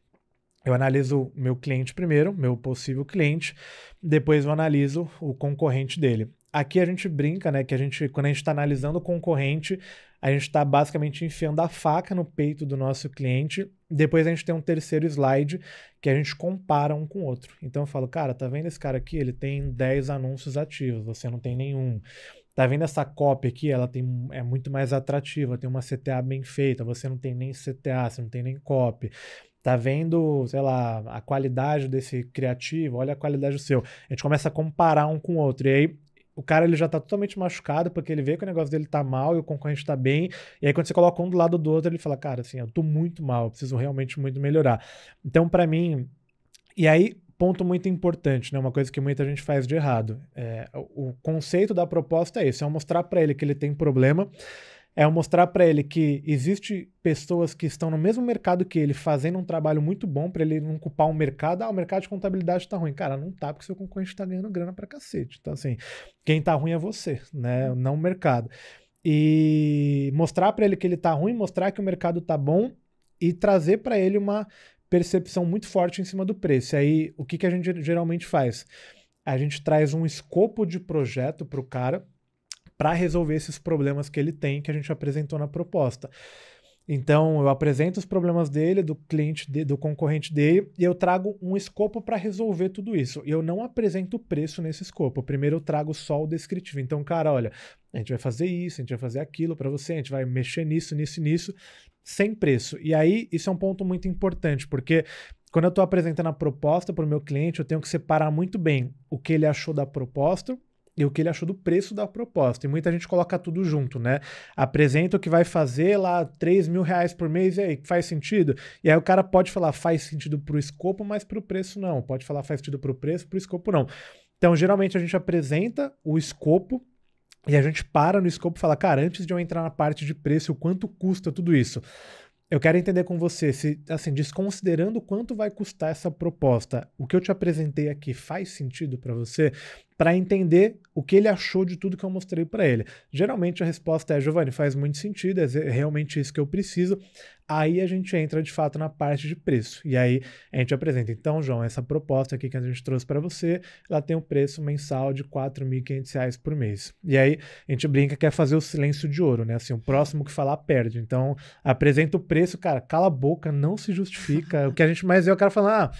Eu analiso o meu cliente primeiro, meu possível cliente, depois eu analiso o concorrente dele. Aqui a gente brinca, né, que quando a gente está analisando o concorrente, a gente está basicamente enfiando a faca no peito do nosso cliente. Depois a gente tem um terceiro slide que a gente compara um com o outro. Então eu falo, cara, tá vendo esse cara aqui? Ele tem 10 anúncios ativos, você não tem nenhum. Tá vendo essa copy aqui? Ela é muito mais atrativa, tem uma CTA bem feita, você não tem nem CTA, você não tem nem copy. Tá vendo, sei lá, a qualidade desse criativo? Olha a qualidade do seu. A gente começa a comparar um com o outro. E aí o cara ele já tá totalmente machucado porque ele vê que o negócio dele tá mal e o concorrente tá bem. E aí quando você coloca um do lado do outro, ele fala, cara, assim, eu tô muito mal, eu preciso realmente muito melhorar. Então, pra mim... E aí, ponto muito importante, né? Uma coisa que muita gente faz de errado. O conceito da proposta é esse, é mostrar pra ele que ele tem problema, é mostrar para ele que existe pessoas que estão no mesmo mercado que ele fazendo um trabalho muito bom para ele não culpar o mercado. O mercado de contabilidade tá ruim. Cara, não tá, porque seu concorrente tá ganhando grana pra cacete. Então, assim, quem tá ruim é você, né? Não o mercado. E mostrar para ele que ele tá ruim, mostrar que o mercado tá bom e trazer para ele uma percepção muito forte em cima do preço. E aí, o que a gente geralmente faz? A gente traz um escopo de projeto pro cara para resolver esses problemas que ele tem, que a gente apresentou na proposta. Então, eu apresento os problemas dele, do cliente, do concorrente dele, e eu trago um escopo para resolver tudo isso. E eu não apresento o preço nesse escopo. Primeiro eu trago só o descritivo. Então, cara, olha, a gente vai fazer isso, a gente vai fazer aquilo para você, a gente vai mexer nisso, sem preço. E aí, isso é um ponto muito importante, porque quando eu estou apresentando a proposta para o meu cliente, eu tenho que separar muito bem o que ele achou da proposta e o que ele achou do preço da proposta. E muita gente coloca tudo junto, né? Apresenta o que vai fazer lá, R$3.000 por mês, e aí, faz sentido? E aí o cara pode falar, faz sentido pro escopo, mas pro preço não. Pode falar, faz sentido pro preço, pro escopo não. Então, geralmente a gente apresenta o escopo e a gente para no escopo e fala, cara, antes de eu entrar na parte de preço, o quanto custa tudo isso? Eu quero entender com você, se, assim, desconsiderando quanto vai custar essa proposta, o que eu te apresentei aqui faz sentido para você? Para entender o que ele achou de tudo que eu mostrei para ele. Geralmente a resposta é, Giovanni, faz muito sentido, é realmente isso que eu preciso. Aí a gente entra de fato na parte de preço. E aí a gente apresenta, então, João, essa proposta aqui que a gente trouxe para você, ela tem um preço mensal de R$4.500 por mês. E aí a gente brinca que é fazer o silêncio de ouro, né? Assim, o próximo que falar perde. Então, apresenta o preço, cara, cala a boca, não se justifica. O que a gente mais vê, o cara falando,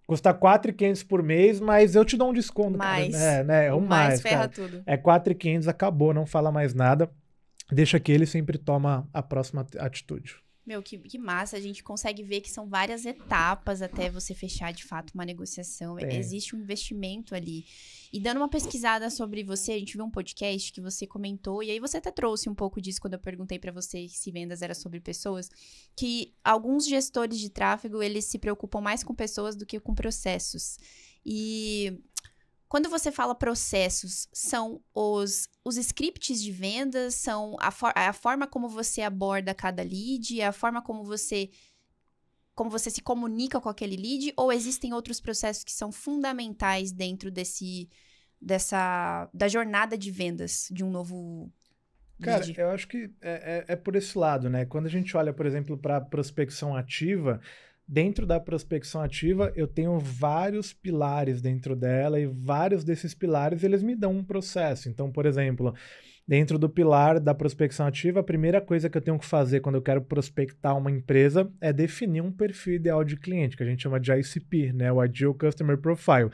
custa R$4.500 por mês, mas eu te dou um desconto. Mais. Cara. É o mais, ferra cara. tudo. É R$4.500, acabou, não fala mais nada. Deixa que ele sempre toma a próxima atitude. Meu, que massa. A gente consegue ver que são várias etapas até você fechar, de fato, uma negociação. Existe um investimento ali. E dando uma pesquisada sobre você, a gente viu um podcast que você comentou, e aí você até trouxe um pouco disso quando eu perguntei pra você se vendas era sobre pessoas, que alguns gestores de tráfego, eles se preocupam mais com pessoas do que com processos. E... quando você fala processos, são os scripts de vendas, são a forma como você aborda cada lead, a forma como você se comunica com aquele lead, ou existem outros processos que são fundamentais dentro da jornada de vendas de um novo lead? Cara, eu acho que é por esse lado, né? Quando a gente olha, por exemplo, para prospecção ativa, dentro da prospecção ativa, eu tenho vários pilares dentro dela e vários desses pilares, eles me dão um processo. Então, por exemplo, dentro do pilar da prospecção ativa, a primeira coisa que eu tenho que fazer quando eu quero prospectar uma empresa é definir um perfil ideal de cliente, que a gente chama de ICP, né? O Ideal Customer Profile.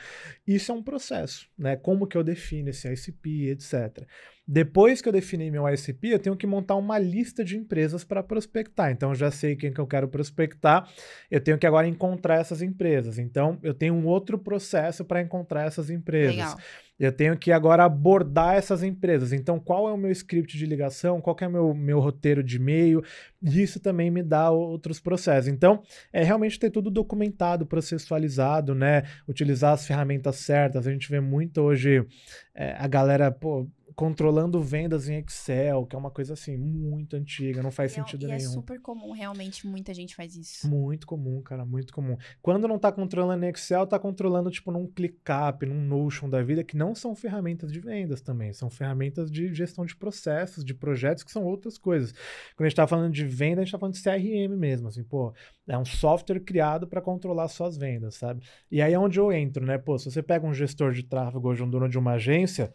Isso é um processo, né? Como que eu defino esse ICP, etc. Depois que eu defini meu ICP, eu tenho que montar uma lista de empresas para prospectar. Então, eu já sei quem que eu quero prospectar, eu tenho que agora encontrar essas empresas. Então, eu tenho um outro processo para encontrar essas empresas. Legal. Eu tenho que agora abordar essas empresas. Então, qual é o meu script de ligação? Qual que é o meu roteiro de e-mail? Isso também me dá outros processos. Então, é realmente ter tudo documentado, processualizado, né? Utilizar as ferramentas certas. A gente vê muito hoje a galera, controlando vendas em Excel, que é uma coisa assim, muito antiga, não faz sentido nenhum. E é super comum, realmente, muita gente faz isso. Muito comum, cara, muito comum. Quando não tá controlando em Excel, tá controlando, tipo, num ClickUp, num Notion da vida, que não são ferramentas de vendas também, são ferramentas de gestão de processos, de projetos, que são outras coisas. Quando a gente tá falando de venda, a gente tá falando de CRM mesmo, assim, é um software criado para controlar suas vendas, sabe? E aí é onde eu entro, né? Se você pega um gestor de tráfego hoje, um dono de uma agência,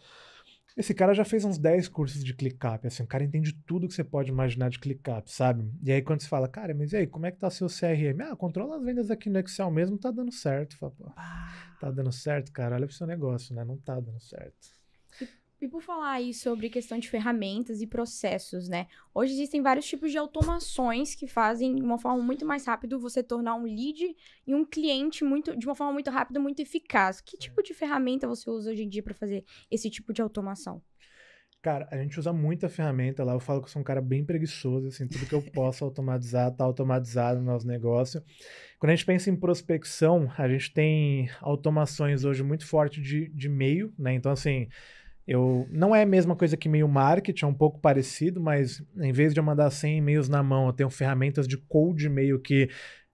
esse cara já fez uns 10 cursos de ClickUp, assim, o cara entende tudo que você pode imaginar de ClickUp, sabe? E aí quando você fala, cara, mas e aí, como é que tá seu CRM? Controla as vendas aqui no Excel mesmo, tá dando certo. Fala, tá dando certo, cara, olha pro seu negócio, né? Não tá dando certo. E por falar aí sobre questão de ferramentas e processos, né? Hoje existem vários tipos de automações que fazem de uma forma muito mais rápida você tornar um lead e um cliente de uma forma muito rápida, muito eficaz. Que tipo de ferramenta você usa hoje em dia para fazer esse tipo de automação? Cara, a gente usa muita ferramenta lá. Eu falo que eu sou um cara bem preguiçoso, assim, tudo que eu posso automatizar, tá automatizado no nosso negócio. Quando a gente pensa em prospecção, a gente tem automações hoje muito fortes de e-mail, né? Então, assim, não é a mesma coisa que e-mail marketing, é um pouco parecido, mas em vez de eu mandar 100 e-mails na mão, eu tenho ferramentas de cold e-mail que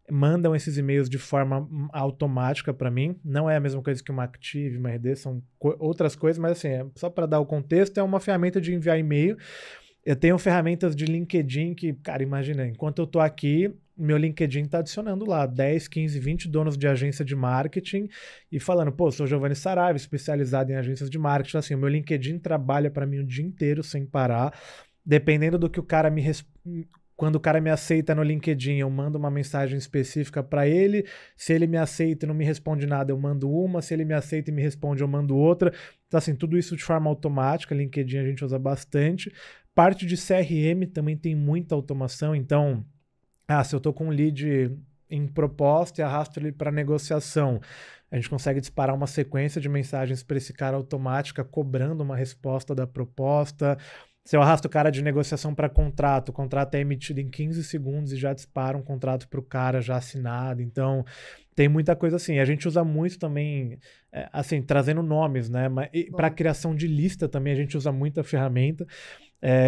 mandam esses e-mails de forma automática para mim. Não é a mesma coisa que uma Active, uma RD, são outras coisas, mas assim, só para dar o contexto, é uma ferramenta de enviar e-mail. Eu tenho ferramentas de LinkedIn que, cara, imagina, enquanto eu tô aqui, meu LinkedIn tá adicionando lá 10, 15, 20 donos de agência de marketing e falando, sou Giovanni Saraiva, especializado em agências de marketing. Assim, o meu LinkedIn trabalha para mim o dia inteiro sem parar. Dependendo do que o cara quando o cara me aceita no LinkedIn, eu mando uma mensagem específica para ele. Se ele me aceita e não me responde nada, eu mando uma. Se ele me aceita e me responde, eu mando outra. Então, assim, tudo isso de forma automática. LinkedIn a gente usa bastante. Parte de CRM também tem muita automação. Então, se eu tô com um lead em proposta e arrasto ele para negociação, a gente consegue disparar uma sequência de mensagens para esse cara automática, cobrando uma resposta da proposta. Se eu arrasto o cara de negociação para contrato, o contrato é emitido em 15 segundos e já dispara um contrato para o cara já assinado. Então, tem muita coisa assim. A gente usa muito também, assim, trazendo nomes, né? Para criação de lista também a gente usa muita ferramenta.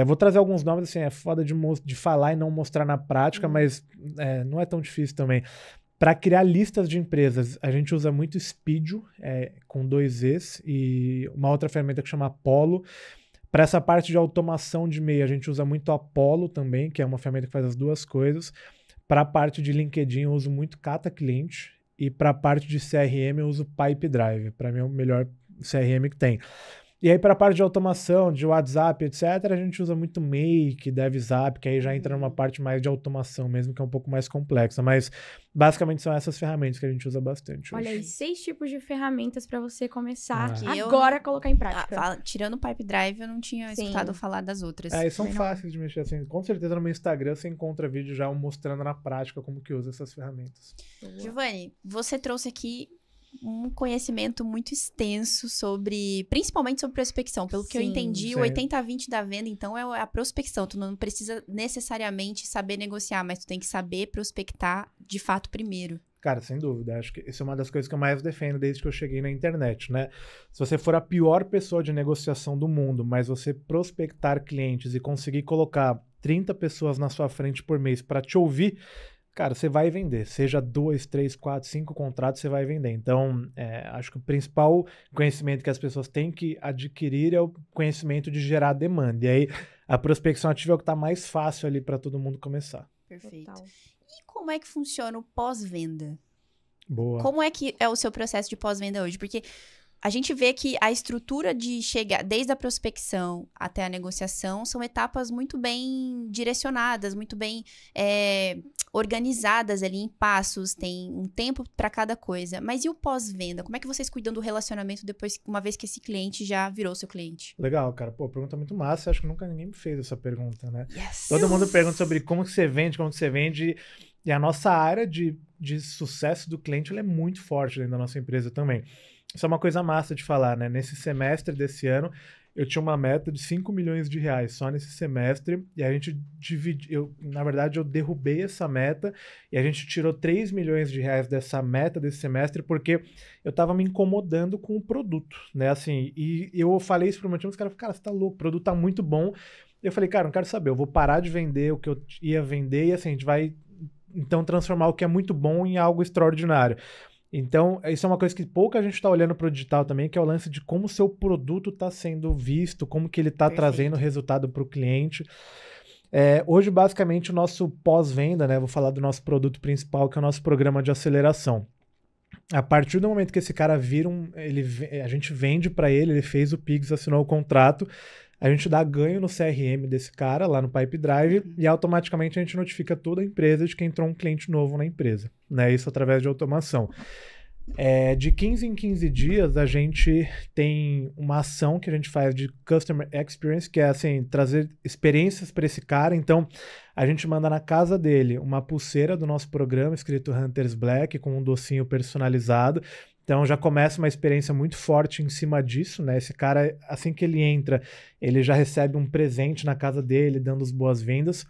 Vou trazer alguns nomes, assim, é foda de falar e não mostrar na prática, mas não é tão difícil também. Para criar listas de empresas, a gente usa muito Speedio, com 2 Es, e uma outra ferramenta que chama Apollo. Para essa parte de automação de e-mail, a gente usa muito Apollo também, que é uma ferramenta que faz as duas coisas. Para a parte de LinkedIn, eu uso muito Kata Cliente. E para a parte de CRM, eu uso Pipedrive. Para mim é o melhor CRM que tem. E aí, para a parte de automação, de WhatsApp, etc., a gente usa muito Make, DevZap, que aí já entra numa parte mais de automação mesmo, que é um pouco mais complexa. Mas, basicamente, são essas ferramentas que a gente usa bastante hoje. Olha aí, 6 tipos de ferramentas para você começar Que agora a colocar em prática. Tirando o Pipedrive, eu não tinha escutado falar das outras. E são fáceis de mexer, assim. Com certeza, no meu Instagram, você encontra vídeo já mostrando na prática como que usa essas ferramentas. Giovanni, você trouxe aqui um conhecimento muito extenso principalmente sobre prospecção. Pelo que eu entendi, o 80-20 da venda, então, é a prospecção. Tu não precisa necessariamente saber negociar, mas tu tem que saber prospectar de fato primeiro. Cara, sem dúvida. Acho que isso é uma das coisas que eu mais defendo desde que eu cheguei na internet, né? Se você for a pior pessoa de negociação do mundo, mas você prospectar clientes e conseguir colocar 30 pessoas na sua frente por mês para te ouvir, cara, você vai vender. Seja 2, 3, 4, 5 contratos, você vai vender. Então, acho que o principal conhecimento que as pessoas têm que adquirir é o conhecimento de gerar demanda. E aí, a prospecção ativa é o que está mais fácil ali para todo mundo começar. Perfeito. Total. E como é que funciona o pós-venda? Boa. Como é que é o seu processo de pós-venda hoje? Porque a gente vê que a estrutura de chegar, desde a prospecção até a negociação, são etapas muito bem direcionadas, muito bem organizadas ali em passos, tem um tempo para cada coisa. Mas e o pós-venda? Como é que vocês cuidam do relacionamento depois, uma vez que esse cliente já virou seu cliente? Legal, cara. Pô, pergunta muito massa. Acho que nunca ninguém me fez essa pergunta, né? Yes. Todo mundo pergunta sobre como que você vende. E a nossa área de sucesso do cliente ela é muito forte dentro da nossa empresa também. Isso é uma coisa massa de falar, né? Nesse semestre desse ano, eu tinha uma meta de 5 milhões de reais só nesse semestre, e a gente dividiu, na verdade, eu derrubei essa meta, e a gente tirou 3 milhões de reais dessa meta desse semestre, porque eu tava me incomodando com o produto, né? Assim, e eu falei isso pro meu time, os caras falaram, cara, você tá louco, o produto tá muito bom. Eu falei, cara, não quero saber, eu vou parar de vender o que eu ia vender, e assim, a gente vai, então, transformar o que é muito bom em algo extraordinário. Então, isso é uma coisa que pouca gente está olhando para o digital também, que é o lance de como o seu produto está sendo visto, como que ele está trazendo resultado para o cliente. Hoje, basicamente, o nosso pós-venda, né? Vou falar do nosso produto principal, que é o nosso programa de aceleração. A partir do momento que esse cara vira a gente vende para ele, ele fez o Pix, assinou o contrato, a gente dá ganho no CRM desse cara, lá no Pipedrive, e automaticamente a gente notifica toda a empresa de que entrou um cliente novo na empresa, né? Isso através de automação. De 15 em 15 dias, a gente tem uma ação que a gente faz de Customer Experience, que é assim, trazer experiências para esse cara. Então, a gente manda na casa dele uma pulseira do nosso programa, escrito Hunters Black, com um docinho personalizado. Então já começa uma experiência muito forte em cima disso, né? Esse cara, assim que ele entra, ele já recebe um presente na casa dele, dando as boas-vindas.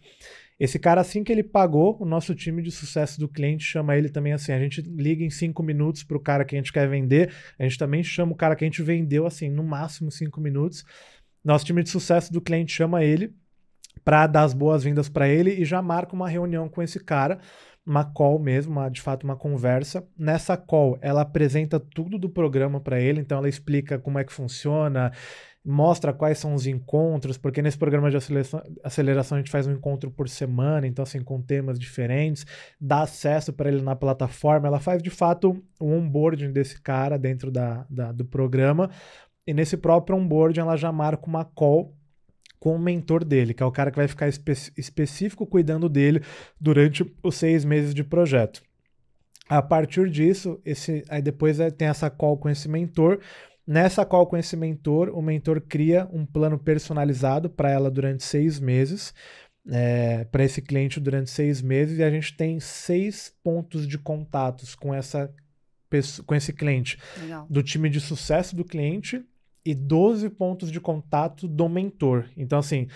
Esse cara, assim que ele pagou, o nosso time de sucesso do cliente chama ele também assim, a gente liga em 5 minutos para o cara que a gente quer vender, a gente também chama o cara que a gente vendeu, assim, no máximo 5 minutos. Nosso time de sucesso do cliente chama ele para dar as boas-vindas para ele e já marca uma reunião com esse cara, uma call mesmo, de fato uma conversa. Nessa call, ela apresenta tudo do programa para ele, então ela explica como é que funciona, mostra quais são os encontros, porque nesse programa de aceleração a gente faz um encontro por semana, então assim, com temas diferentes, dá acesso para ele na plataforma, ela faz de fato o onboarding desse cara dentro do programa, e nesse próprio onboarding ela já marca uma call com o mentor dele, que é o cara que vai ficar específico cuidando dele durante os 6 meses de projeto. A partir disso, aí depois tem essa call com esse mentor. Nessa call com esse mentor, o mentor cria um plano personalizado para ela durante 6 meses, para esse cliente durante 6 meses, e a gente tem 6 pontos de contatos com esse cliente. Legal. Do time de sucesso do cliente e 12 pontos de contato do mentor. Então, assim,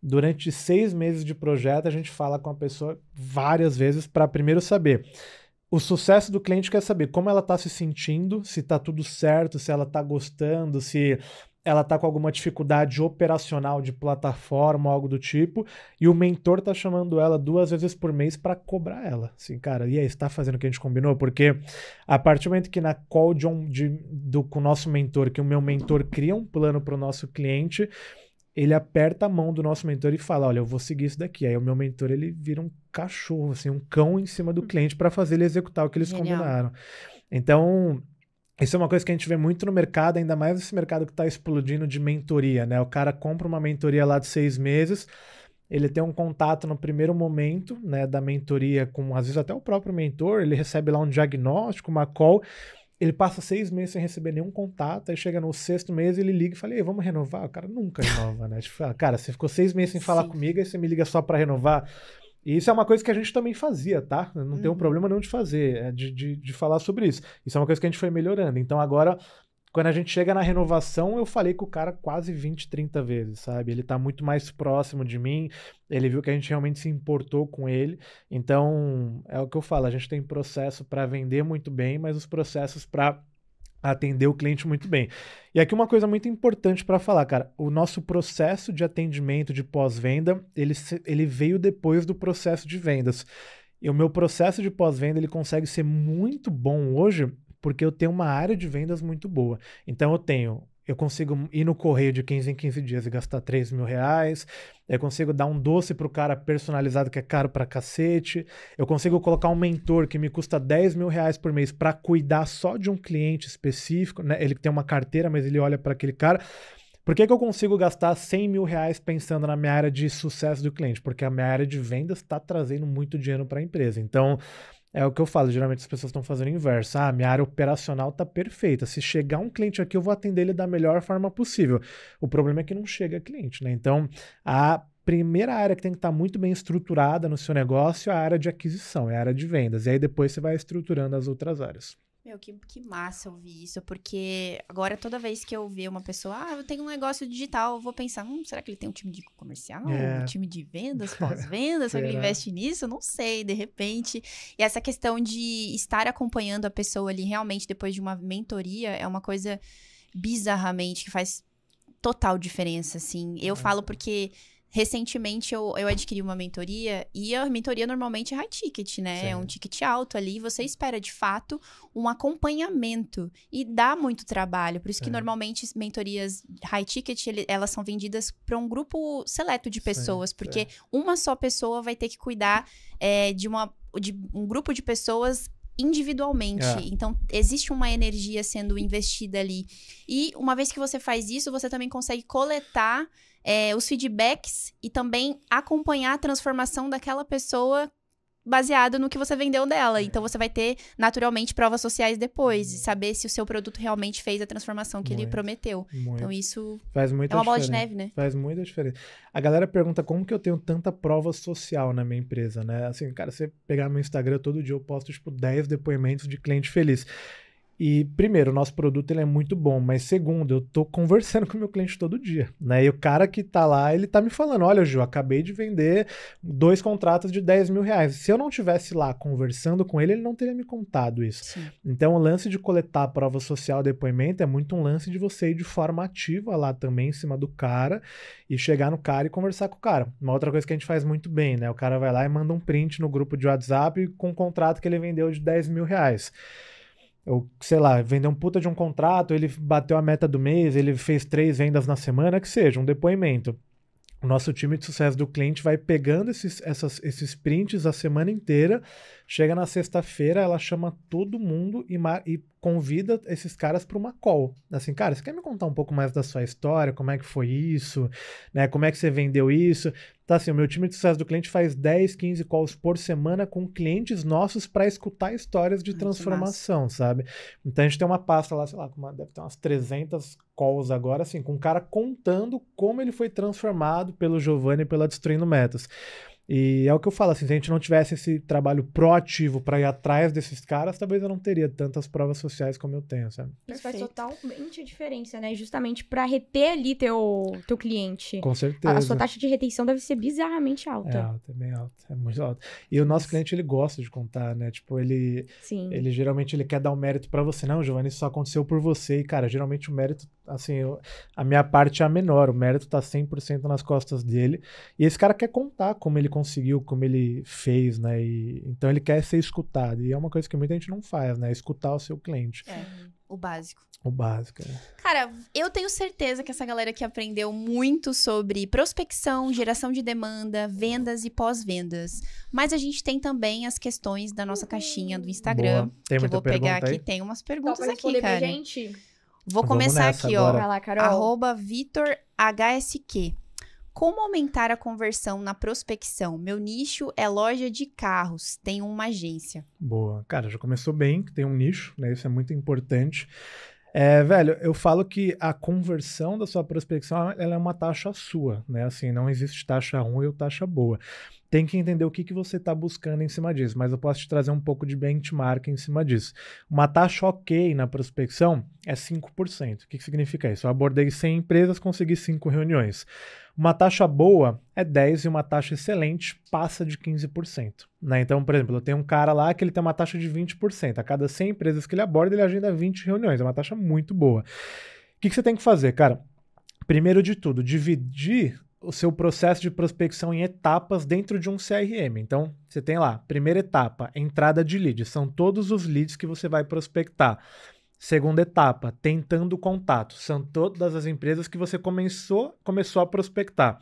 durante 6 meses de projeto, a gente fala com a pessoa várias vezes para primeiro saber. O sucesso do cliente quer saber como ela está se sentindo, se está tudo certo, se ela está gostando, se ela está com alguma dificuldade operacional de plataforma, algo do tipo, e o mentor está chamando ela 2 vezes por mês para cobrar ela. Assim, cara, e aí, você está fazendo o que a gente combinou? Porque a partir do momento que na call com o nosso mentor, que o meu mentor cria um plano para o nosso cliente, ele aperta a mão do nosso mentor e fala, olha, eu vou seguir isso daqui. Aí o meu mentor, ele vira um cachorro, assim, um cão em cima do cliente para fazer ele executar o que eles combinaram. Então, isso é uma coisa que a gente vê muito no mercado, ainda mais nesse mercado que está explodindo de mentoria, né? O cara compra uma mentoria lá de 6 meses, ele tem um contato no primeiro momento, né, da mentoria com, às vezes, até o próprio mentor, ele recebe lá um diagnóstico, uma call, ele passa 6 meses sem receber nenhum contato, aí chega no 6º mês, ele liga e fala, ei, vamos renovar? O cara nunca renova, né? Tipo, cara, você ficou 6 meses sem falar comigo, aí você me liga só para renovar. E isso é uma coisa que a gente também fazia, tá? Não tem um problema não de fazer, de falar sobre isso. Isso é uma coisa que a gente foi melhorando. Então agora, quando a gente chega na renovação, eu falei com o cara quase 20, 30 vezes, sabe? Ele tá muito mais próximo de mim, ele viu que a gente realmente se importou com ele. Então, é o que eu falo, a gente tem processo para vender muito bem, mas os processos para atender o cliente muito bem. E aqui uma coisa muito importante para falar, cara, o nosso processo de atendimento de pós-venda, ele veio depois do processo de vendas. E o meu processo de pós-venda, ele consegue ser muito bom hoje, porque eu tenho uma área de vendas muito boa. Então eu consigo ir no correio de 15 em 15 dias e gastar R$3.000. Eu consigo dar um doce pro cara personalizado que é caro pra cacete. Eu consigo colocar um mentor que me custa R$10.000 por mês pra cuidar só de um cliente específico, né? Ele tem uma carteira, mas ele olha para aquele cara. Por que eu consigo gastar R$100.000 pensando na minha área de sucesso do cliente? Porque a minha área de vendas está trazendo muito dinheiro para a empresa. Então, é o que eu falo, geralmente as pessoas estão fazendo o inverso. Minha área operacional tá perfeita. Se chegar um cliente aqui, eu vou atender ele da melhor forma possível. O problema é que não chega cliente, né? Então, a primeira área que tem que estar muito bem estruturada no seu negócio é a área de aquisição, é a área de vendas. E aí depois você vai estruturando as outras áreas. Meu, que massa ouvir isso, porque agora toda vez que eu ver uma pessoa, eu tenho um negócio digital, eu vou pensar, será que ele tem um time de comercial, um time de vendas, pós-vendas, será que ele investe nisso? Eu não sei, de repente. E essa questão de estar acompanhando a pessoa ali realmente depois de uma mentoria é uma coisa bizarramente que faz total diferença, assim. Eu falo porque recentemente eu adquiri uma mentoria e a mentoria normalmente é high ticket, né? Sim. É um ticket alto ali e você espera, de fato, um acompanhamento e dá muito trabalho. Por isso que normalmente mentorias high ticket, elas são vendidas para um grupo seleto de pessoas, porque uma só pessoa vai ter que cuidar de um grupo de pessoas individualmente. Então, existe uma energia sendo investida ali. E uma vez que você faz isso, você também consegue coletar os feedbacks e também acompanhar a transformação daquela pessoa baseado no que você vendeu dela. Então, você vai ter, naturalmente, provas sociais depois. E saber se o seu produto realmente fez a transformação que ele prometeu. Então, isso faz muita uma bola diferença. de neve, né? Faz muita diferença. A galera pergunta como que eu tenho tanta prova social na minha empresa, né? Assim, cara, você pegar meu Instagram, todo dia eu posto, 10 depoimentos de cliente feliz. E, primeiro, o nosso produto ele é muito bom, mas segundo, eu tô conversando com o meu cliente todo dia, né? E o cara que tá lá, ele tá me falando, olha, Ju, acabei de vender 2 contratos de R$10.000. Se eu não tivesse lá conversando com ele, ele não teria me contado isso. Sim. Então, o lance de coletar a prova social, depoimento, é muito um lance de você ir de forma ativa lá também, em cima do cara, e chegar no cara e conversar com o cara. Uma outra coisa que a gente faz muito bem, né? O cara vai lá e manda um print no grupo de WhatsApp com um contrato que ele vendeu de R$10.000. Ou, sei lá, vendeu um puta de um contrato, ele bateu a meta do mês, ele fez 3 vendas na semana, que seja, um depoimento. O nosso time de sucesso do cliente vai pegando esses prints a semana inteira, chega na sexta-feira, ela chama todo mundo e convida esses caras para uma call. Assim, cara, você quer me contar um pouco mais da sua história? Como é que foi isso? Né? Como é que você vendeu isso? Então, assim, o meu time de sucesso do cliente faz 10, 15 calls por semana com clientes nossos para escutar histórias de transformação, sabe? Então, a gente tem uma pasta lá, sei lá, deve ter umas 300 calls agora, assim, com um cara contando como ele foi transformado pelo Giovanni e pela Destruindo Metas. E é o que eu falo, assim, se a gente não tivesse esse trabalho proativo para ir atrás desses caras, talvez eu não teria tantas provas sociais como eu tenho, sabe? Isso faz totalmente a diferença, né? Justamente para reter ali teu cliente. Com certeza. A sua taxa de retenção deve ser bizarramente alta. É alta, é bem alta, é muito alta. E o nosso cliente, ele gosta de contar, né? Tipo, ele geralmente ele quer dar um mérito para você. Não, Giovanni, isso só aconteceu por você. E, cara, geralmente o mérito, assim, a minha parte é a menor. O mérito tá 100% nas costas dele. E esse cara quer contar como ele conseguiu, como ele fez, né? Então ele quer ser escutado. E é uma coisa que muita gente não faz, né? Escutar o seu cliente. O básico. O básico, Cara, eu tenho certeza que essa galera aqui aprendeu muito sobre prospecção, geração de demanda, vendas e pós-vendas. Mas a gente tem também as questões da nossa caixinha do Instagram. Boa. Tem que eu vou pegar aqui. Aí? Tem umas perguntas aqui, cara. Pra gente? Vou começar aqui, ó. Vai lá, Carol. @VitorHSQ. Como aumentar a conversão na prospecção? Meu nicho é loja de carros, tenho uma agência. Boa. Cara, já começou bem, tem um nicho, né? Isso é muito importante. Velho, eu falo que a conversão da sua prospecção, ela é uma taxa sua, né? Assim, não existe taxa ruim ou taxa boa. Tem que entender o que você está buscando em cima disso, mas eu posso te trazer um pouco de benchmark em cima disso. Uma taxa ok na prospecção é 5%. O que significa isso? Eu abordei 100 empresas, consegui 5 reuniões. Uma taxa boa é 10% e uma taxa excelente passa de 15%. Né? Então, por exemplo, eu tenho um cara lá que ele tem uma taxa de 20%. A cada 100 empresas que ele aborda, ele agenda 20 reuniões. É uma taxa muito boa. O que você tem que fazer, cara? Primeiro de tudo, dividir o seu processo de prospecção em etapas dentro de um CRM. Então, você tem lá, primeira etapa, entrada de leads. São todos os leads que você vai prospectar. Segunda etapa, tentando contato. São todas as empresas que você começou a prospectar.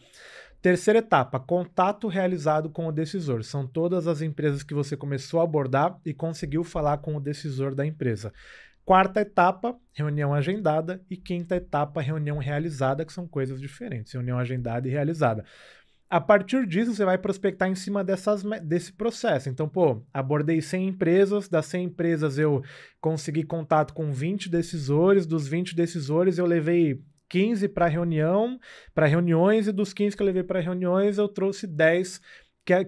Terceira etapa, contato realizado com o decisor. São todas as empresas que você começou a abordar e conseguiu falar com o decisor da empresa. Quarta etapa, reunião agendada. E quinta etapa, reunião realizada, que são coisas diferentes. Reunião agendada e realizada. A partir disso, você vai prospectar em cima desse processo. Então, abordei 100 empresas, das 100 empresas eu consegui contato com 20 decisores, dos 20 decisores eu levei 15 para reuniões, e dos 15 que eu levei para reuniões, eu trouxe 10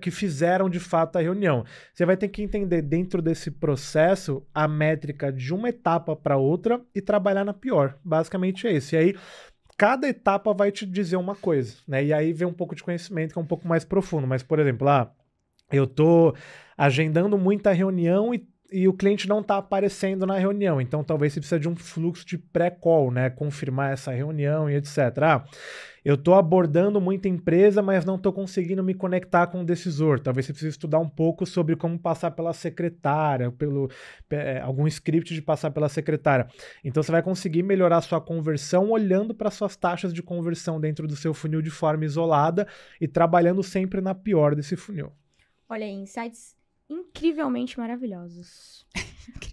que fizeram de fato a reunião. Você vai ter que entender dentro desse processo a métrica de uma etapa para outra e trabalhar na pior. Basicamente é isso. E aí, cada etapa vai te dizer uma coisa, né? E aí vem um pouco de conhecimento que é um pouco mais profundo. Mas, por exemplo, eu tô agendando muita reunião e o cliente não está aparecendo na reunião. Então, talvez você precise de um fluxo de pré-call, né? Confirmar essa reunião e etc. Eu estou abordando muita empresa, mas não estou conseguindo me conectar com o decisor. Talvez você precise estudar um pouco sobre como passar pela secretária, algum script de passar pela secretária. Então, você vai conseguir melhorar a sua conversão olhando para suas taxas de conversão dentro do seu funil de forma isolada e trabalhando sempre na pior desse funil. Olha aí, insights incrivelmente maravilhosos.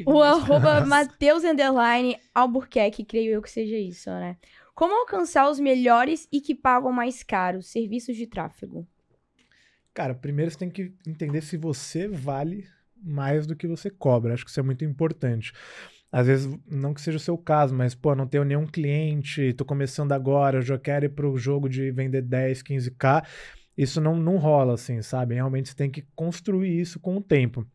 O arroba Mateus_Albuquerque, creio eu que seja isso, né? Como alcançar os melhores e que pagam mais caro? Serviços de tráfego. Cara, primeiro você tem que entender se você vale mais do que você cobra. Acho que isso é muito importante. Às vezes, não que seja o seu caso, mas, não tenho nenhum cliente, tô começando agora, já quero ir pro jogo de vender 10, 15K. Isso não rola assim, sabe? Realmente você tem que construir isso com o tempo.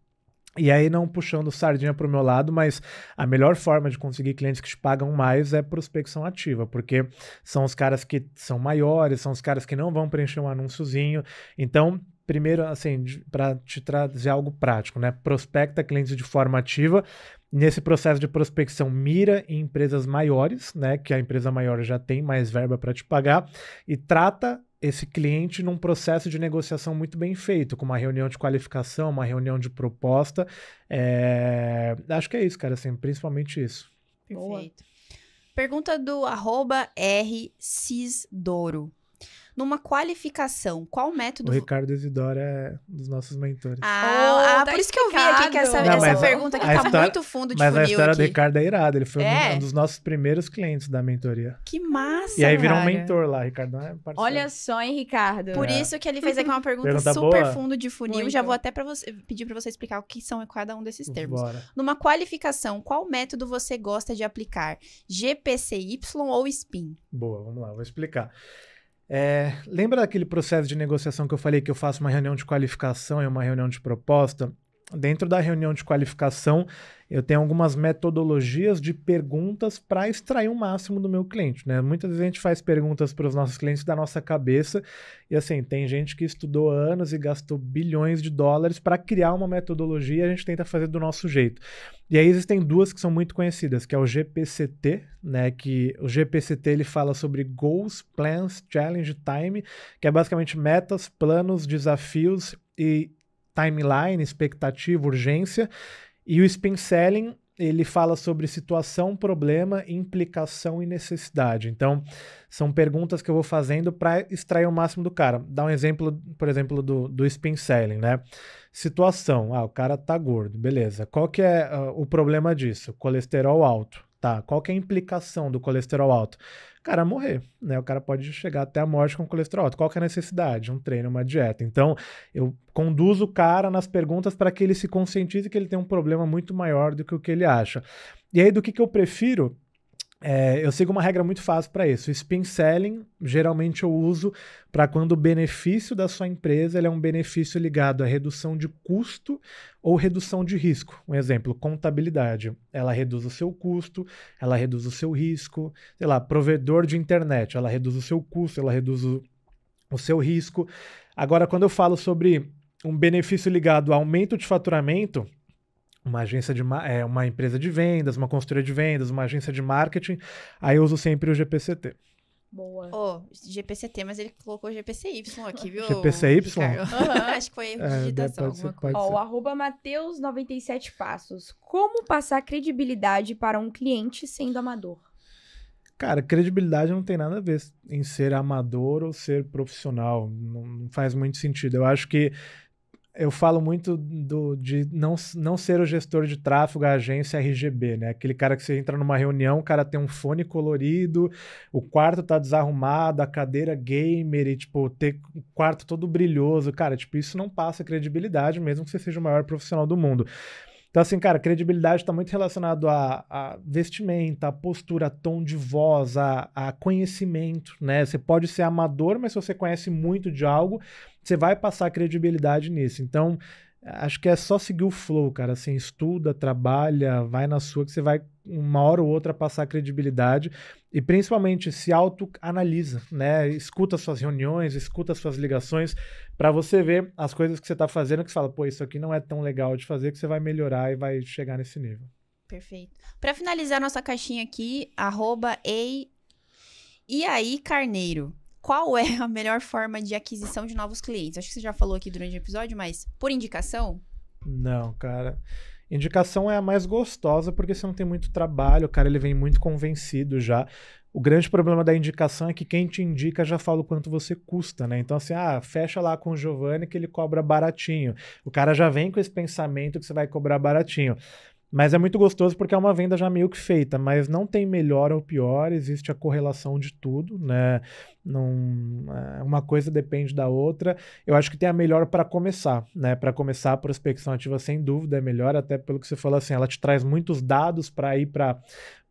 E aí, não puxando sardinha para o meu lado, mas a melhor forma de conseguir clientes que te pagam mais é prospecção ativa, porque são os caras que são maiores, são os caras que não vão preencher um anúnciozinho. Então, primeiro, assim, para te trazer algo prático, né? Prospecta clientes de forma ativa. Nesse processo de prospecção, mira em empresas maiores, né? Que a empresa maior já tem mais verba para te pagar, e trata esse cliente num processo de negociação muito bem feito, com uma reunião de qualificação, uma reunião de proposta. Acho que é isso, cara, assim, principalmente isso. Perfeito. Pergunta do @rcisdoro. Numa qualificação, qual método... O Ricardo Isidoro é um dos nossos mentores. Tá por isso que eu vi aqui que essa pergunta aqui tá muito fundo de funil. Mas a história aqui do Ricardo é irada. Ele foi um dos nossos primeiros clientes da mentoria. Que massa, E aí virou um mentor lá, Ricardo. Não é parceiro. Olha só, hein, Ricardo. Por isso que ele fez aqui uma pergunta super boa. fundo de funil. Muito. Já vou até pedir pra você explicar o que são cada um desses termos. Bora. Numa qualificação, qual método você gosta de aplicar? GPCY ou SPIN? Boa, vamos lá, vou explicar. Lembra daquele processo de negociação que eu falei que eu faço uma reunião de qualificação e uma reunião de proposta? Dentro da reunião de qualificação, eu tenho algumas metodologias de perguntas para extrair o máximo do meu cliente, né? Muitas vezes a gente faz perguntas para os nossos clientes da nossa cabeça e, assim, tem gente que estudou anos e gastou bilhões de dólares para criar uma metodologia e a gente tenta fazer do nosso jeito. E aí existem duas que são muito conhecidas, que é o GPCT, né? Que o GPCT ele fala sobre Goals, Plans, Challenge, Time, que é basicamente metas, planos, desafios e timeline, expectativa, urgência. E o Spin Selling, ele fala sobre situação, problema, implicação e necessidade. Então, são perguntas que eu vou fazendo para extrair o máximo do cara. Dá um exemplo, por exemplo, do Spin Selling, né? Situação, o cara tá gordo, beleza. Qual que é o problema disso? Colesterol alto. Tá, qual que é a implicação do colesterol alto? O cara morrer, né? O cara pode chegar até a morte com colesterol alto. Qual que é a necessidade? Um treino, uma dieta. Então, eu conduzo o cara nas perguntas para que ele se conscientize que ele tem um problema muito maior do que o que ele acha. E aí, do que eu prefiro? Eu sigo uma regra muito fácil para isso. O Spin Selling, geralmente eu uso para quando o benefício da sua empresa ele é um benefício ligado à redução de custo ou redução de risco. Um exemplo, contabilidade. Ela reduz o seu custo, ela reduz o seu risco. Sei lá, provedor de internet. Ela reduz o seu custo, ela reduz o seu risco. Agora, quando eu falo sobre um benefício ligado a aumento de faturamento, uma agência uma empresa de vendas, uma consultoria de vendas, uma agência de marketing, aí eu uso sempre o GPCT. Boa. Ô, GPCT, mas ele colocou GPCY aqui, viu? GPCY? Ricardo? Acho que foi erro de digitação, pode ser, alguma pode coisa. Ó, o arroba Mateus 97 Passos. Como passar credibilidade para um cliente sendo amador? Cara, credibilidade não tem nada a ver em ser amador ou ser profissional. Não faz muito sentido. Eu acho que eu falo muito de não ser o gestor de tráfego, a agência RGB, né? Aquele cara que você entra numa reunião, o cara tem um fone colorido, o quarto tá desarrumado, a cadeira gamer e, tipo, ter o quarto todo brilhoso. Cara, tipo, isso não passa credibilidade, mesmo que você seja o maior profissional do mundo. Então, assim, cara, credibilidade está muito relacionado a vestimenta, a postura, a tom de voz, a conhecimento, né? Você pode ser amador, mas se você conhece muito de algo, você vai passar credibilidade nisso. Então, acho que é só seguir o flow, cara. Assim, estuda, trabalha, vai na sua, que você vai, uma hora ou outra, passar credibilidade. E, principalmente, se autoanalisa, né? Escuta suas reuniões, escuta suas ligações, para você ver as coisas que você está fazendo, que você fala, pô, isso aqui não é tão legal de fazer, que você vai melhorar e vai chegar nesse nível. Perfeito. Para finalizar nossa caixinha aqui, @e aí Carneiro. Qual é a melhor forma de aquisição de novos clientes? Acho que você já falou aqui durante o episódio, mas por indicação? Não, cara. Indicação é a mais gostosa porque você não tem muito trabalho, o cara ele vem muito convencido já. O grande problema da indicação é que quem te indica já fala o quanto você custa, né? Então, assim, fecha lá com o Giovanni que ele cobra baratinho. O cara já vem com esse pensamento que você vai cobrar baratinho. Mas é muito gostoso porque é uma venda já meio que feita, mas não tem melhor ou pior, existe a correlação de tudo, né? Uma coisa depende da outra. Eu acho que tem a melhor para começar, né? Para começar, a prospecção ativa sem dúvida é melhor, até pelo que você falou assim, ela te traz muitos dados para ir para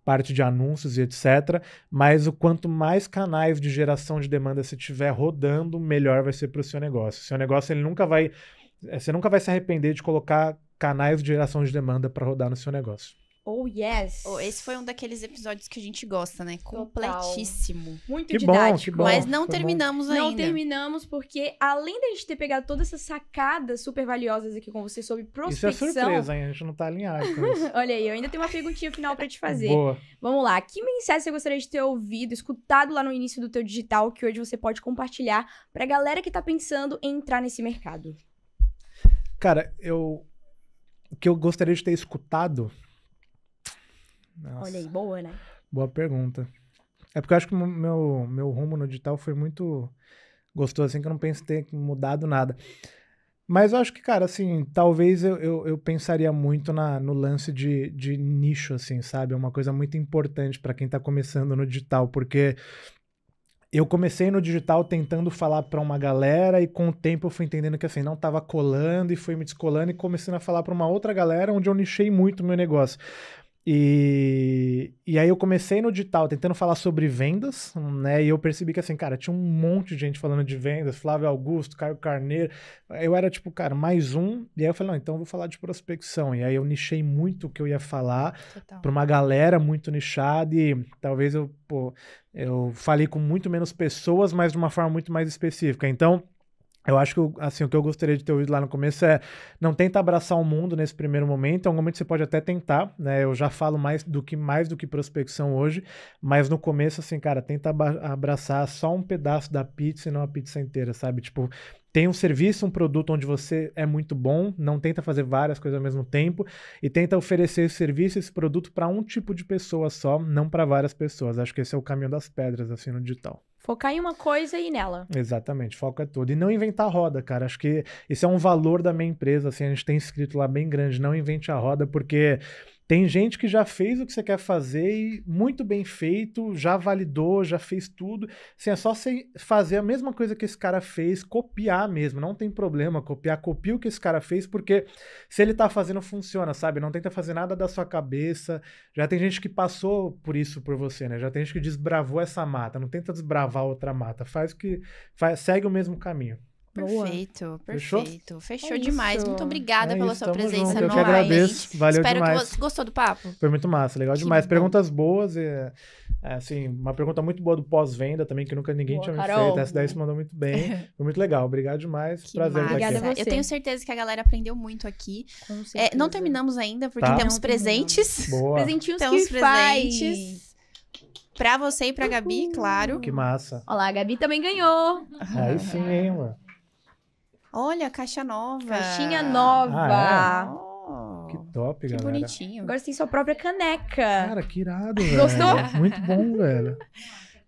parte de anúncios e etc. Mas o quanto mais canais de geração de demanda você tiver rodando, melhor vai ser para o seu negócio. O seu negócio você nunca vai se arrepender de colocar canais de geração de demanda para rodar no seu negócio. Oh, yes! Esse foi um daqueles episódios que a gente gosta, né? Total. Completíssimo. Muito Que didático. bom. Mas não Foi terminamos ainda. Não terminamos porque, além da gente ter pegado todas essas sacadas super valiosas aqui com você sobre Isso prospecção... é surpresa, hein? A gente não tá alinhado com isso. Olha aí, eu ainda tenho uma perguntinha final pra te fazer. Boa. Vamos lá, que mensagem você gostaria de ter ouvido, escutado lá no início do teu digital, que hoje você pode compartilhar pra galera que tá pensando em entrar nesse mercado? Cara, o que eu gostaria de ter escutado... Nossa, Olha aí, boa, né? boa pergunta. É porque eu acho que o meu rumo no digital foi muito gostoso, assim, que eu não penso em ter mudado nada. Mas eu acho que, cara, assim, talvez eu pensaria muito no lance de nicho, assim, sabe? É uma coisa muito importante para quem tá começando no digital, porque eu comecei no digital tentando falar para uma galera e com o tempo eu fui entendendo que, assim, não tava colando e fui me descolando e comecei a falar para uma outra galera onde eu nichei muito o meu negócio. E aí eu comecei no digital tentando falar sobre vendas, né? E eu percebi que, assim, cara, tinha um monte de gente falando de vendas, Flávio Augusto, Caio Carneiro. Eu era tipo, cara, mais um. E aí eu falei, não, então eu vou falar de prospecção. E aí eu nichei muito o que eu ia falar para uma galera muito nichada e talvez eu falei com muito menos pessoas, mas de uma forma muito mais específica. Então, eu acho que assim, o que eu gostaria de ter ouvido lá no começo é não tenta abraçar o mundo nesse primeiro momento. Em algum momento você pode até tentar, né? Eu já falo mais do que prospecção hoje, mas no começo, assim, cara, tenta abraçar só um pedaço da pizza e não a pizza inteira, sabe? Tipo, tem um serviço, um produto onde você é muito bom, não tenta fazer várias coisas ao mesmo tempo e tenta oferecer esse serviço, esse produto para um tipo de pessoa só, não para várias pessoas. Acho que esse é o caminho das pedras, assim, no digital. Focar em uma coisa e ir nela. Exatamente, foco é tudo. E não inventar roda, cara. Acho que esse é um valor da minha empresa, assim, a gente tem escrito lá bem grande, não invente a roda, porque tem gente que já fez o que você quer fazer e muito bem feito, já validou, já fez tudo. Assim, é só você fazer a mesma coisa que esse cara fez, copiar mesmo, não tem problema copia o que esse cara fez, porque se ele tá fazendo, funciona, sabe? Não tenta fazer nada da sua cabeça. Já tem gente que passou por isso por você, né? Já tem gente que desbravou essa mata, não tenta desbravar outra mata, segue o mesmo caminho. Perfeito, perfeito. Fechou demais. isso. Muito obrigada pela sua presença junto. Eu que novamente. agradeço. Valeu Espero demais. que você gostou do papo. Foi muito massa, legal Que demais. bom. Perguntas boas e, assim, uma pergunta muito boa do pós-venda também, que nunca ninguém Boa, tinha me Carol. feito. Essa daí você mandou muito bem. Foi muito legal. Obrigado demais. Que Prazer estar Obrigada aqui. a você. Eu tenho certeza que a galera aprendeu muito aqui. Com certeza. Não terminamos ainda, porque Tá. temos Não presentes. Boa. Presentinhos Temos que faz. presentes pra você e pra Gabi, claro. Que massa. Olha lá, a Gabi também ganhou. Aí sim, hein, mano. Olha, caixa nova. Caixinha nova. Oh, Que top, que galera. bonitinho. Agora você tem sua própria caneca. Cara, que irado, velho. Gostou? Muito bom, velho.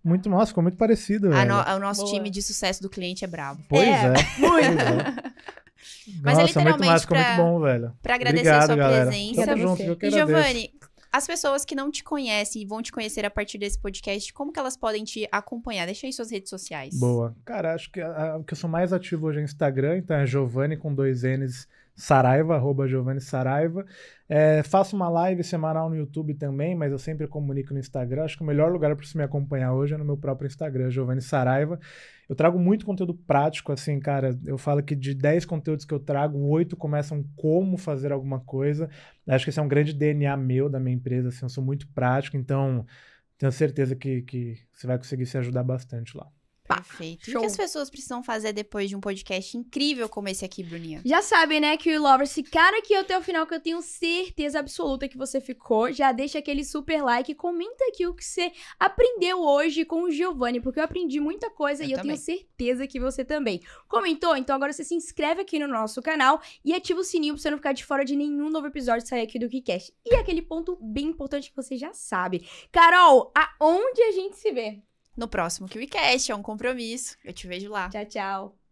Muito, nossa, ficou muito parecido, velho. O nosso Boa. time de sucesso do cliente é brabo. Pois É, é. muito. Pois é. Mas é Nossa, muito literalmente massa, ficou pra- muito bom, velho. Pra agradecer Obrigado, a sua galera. presença. Tamo junto, você. que eu E, que agradeço. Giovanni, as pessoas que não te conhecem e vão te conhecer a partir desse podcast, como que elas podem te acompanhar? Deixa aí suas redes sociais. Boa. Cara, acho que o que eu sou mais ativo hoje é Instagram, então é Giovanni com 2 N's, Saraiva, @Giovanni Saraiva. Faço uma live semanal no YouTube também, mas eu sempre comunico no Instagram. Acho que o melhor lugar para você me acompanhar hoje é no meu próprio Instagram, Giovanni Saraiva. Eu trago muito conteúdo prático, assim, cara. Eu falo que de 10 conteúdos que eu trago, 8 começam como fazer alguma coisa. Acho que esse é um grande DNA meu, da minha empresa, assim, eu sou muito prático, então tenho certeza que você vai conseguir se ajudar bastante lá. Perfeito. E o Show. que as pessoas precisam fazer depois de um podcast incrível como esse aqui, Bruninha? Já sabem, né, que o Lovers ficaram aqui até o final, que eu tenho certeza absoluta que você ficou. Já deixa aquele super like, comenta aqui o que você aprendeu hoje com o Giovanni, porque eu aprendi muita coisa Eu e eu também. tenho certeza que você também. Comentou? Então agora você se inscreve aqui no nosso canal e ativa o sininho pra você não ficar de fora de nenhum novo episódio sair aqui do KiCast. E aquele ponto bem importante que você já sabe. Carol, aonde a gente se vê? No próximo KiwiCast, é um compromisso. Eu te vejo lá. Tchau, tchau.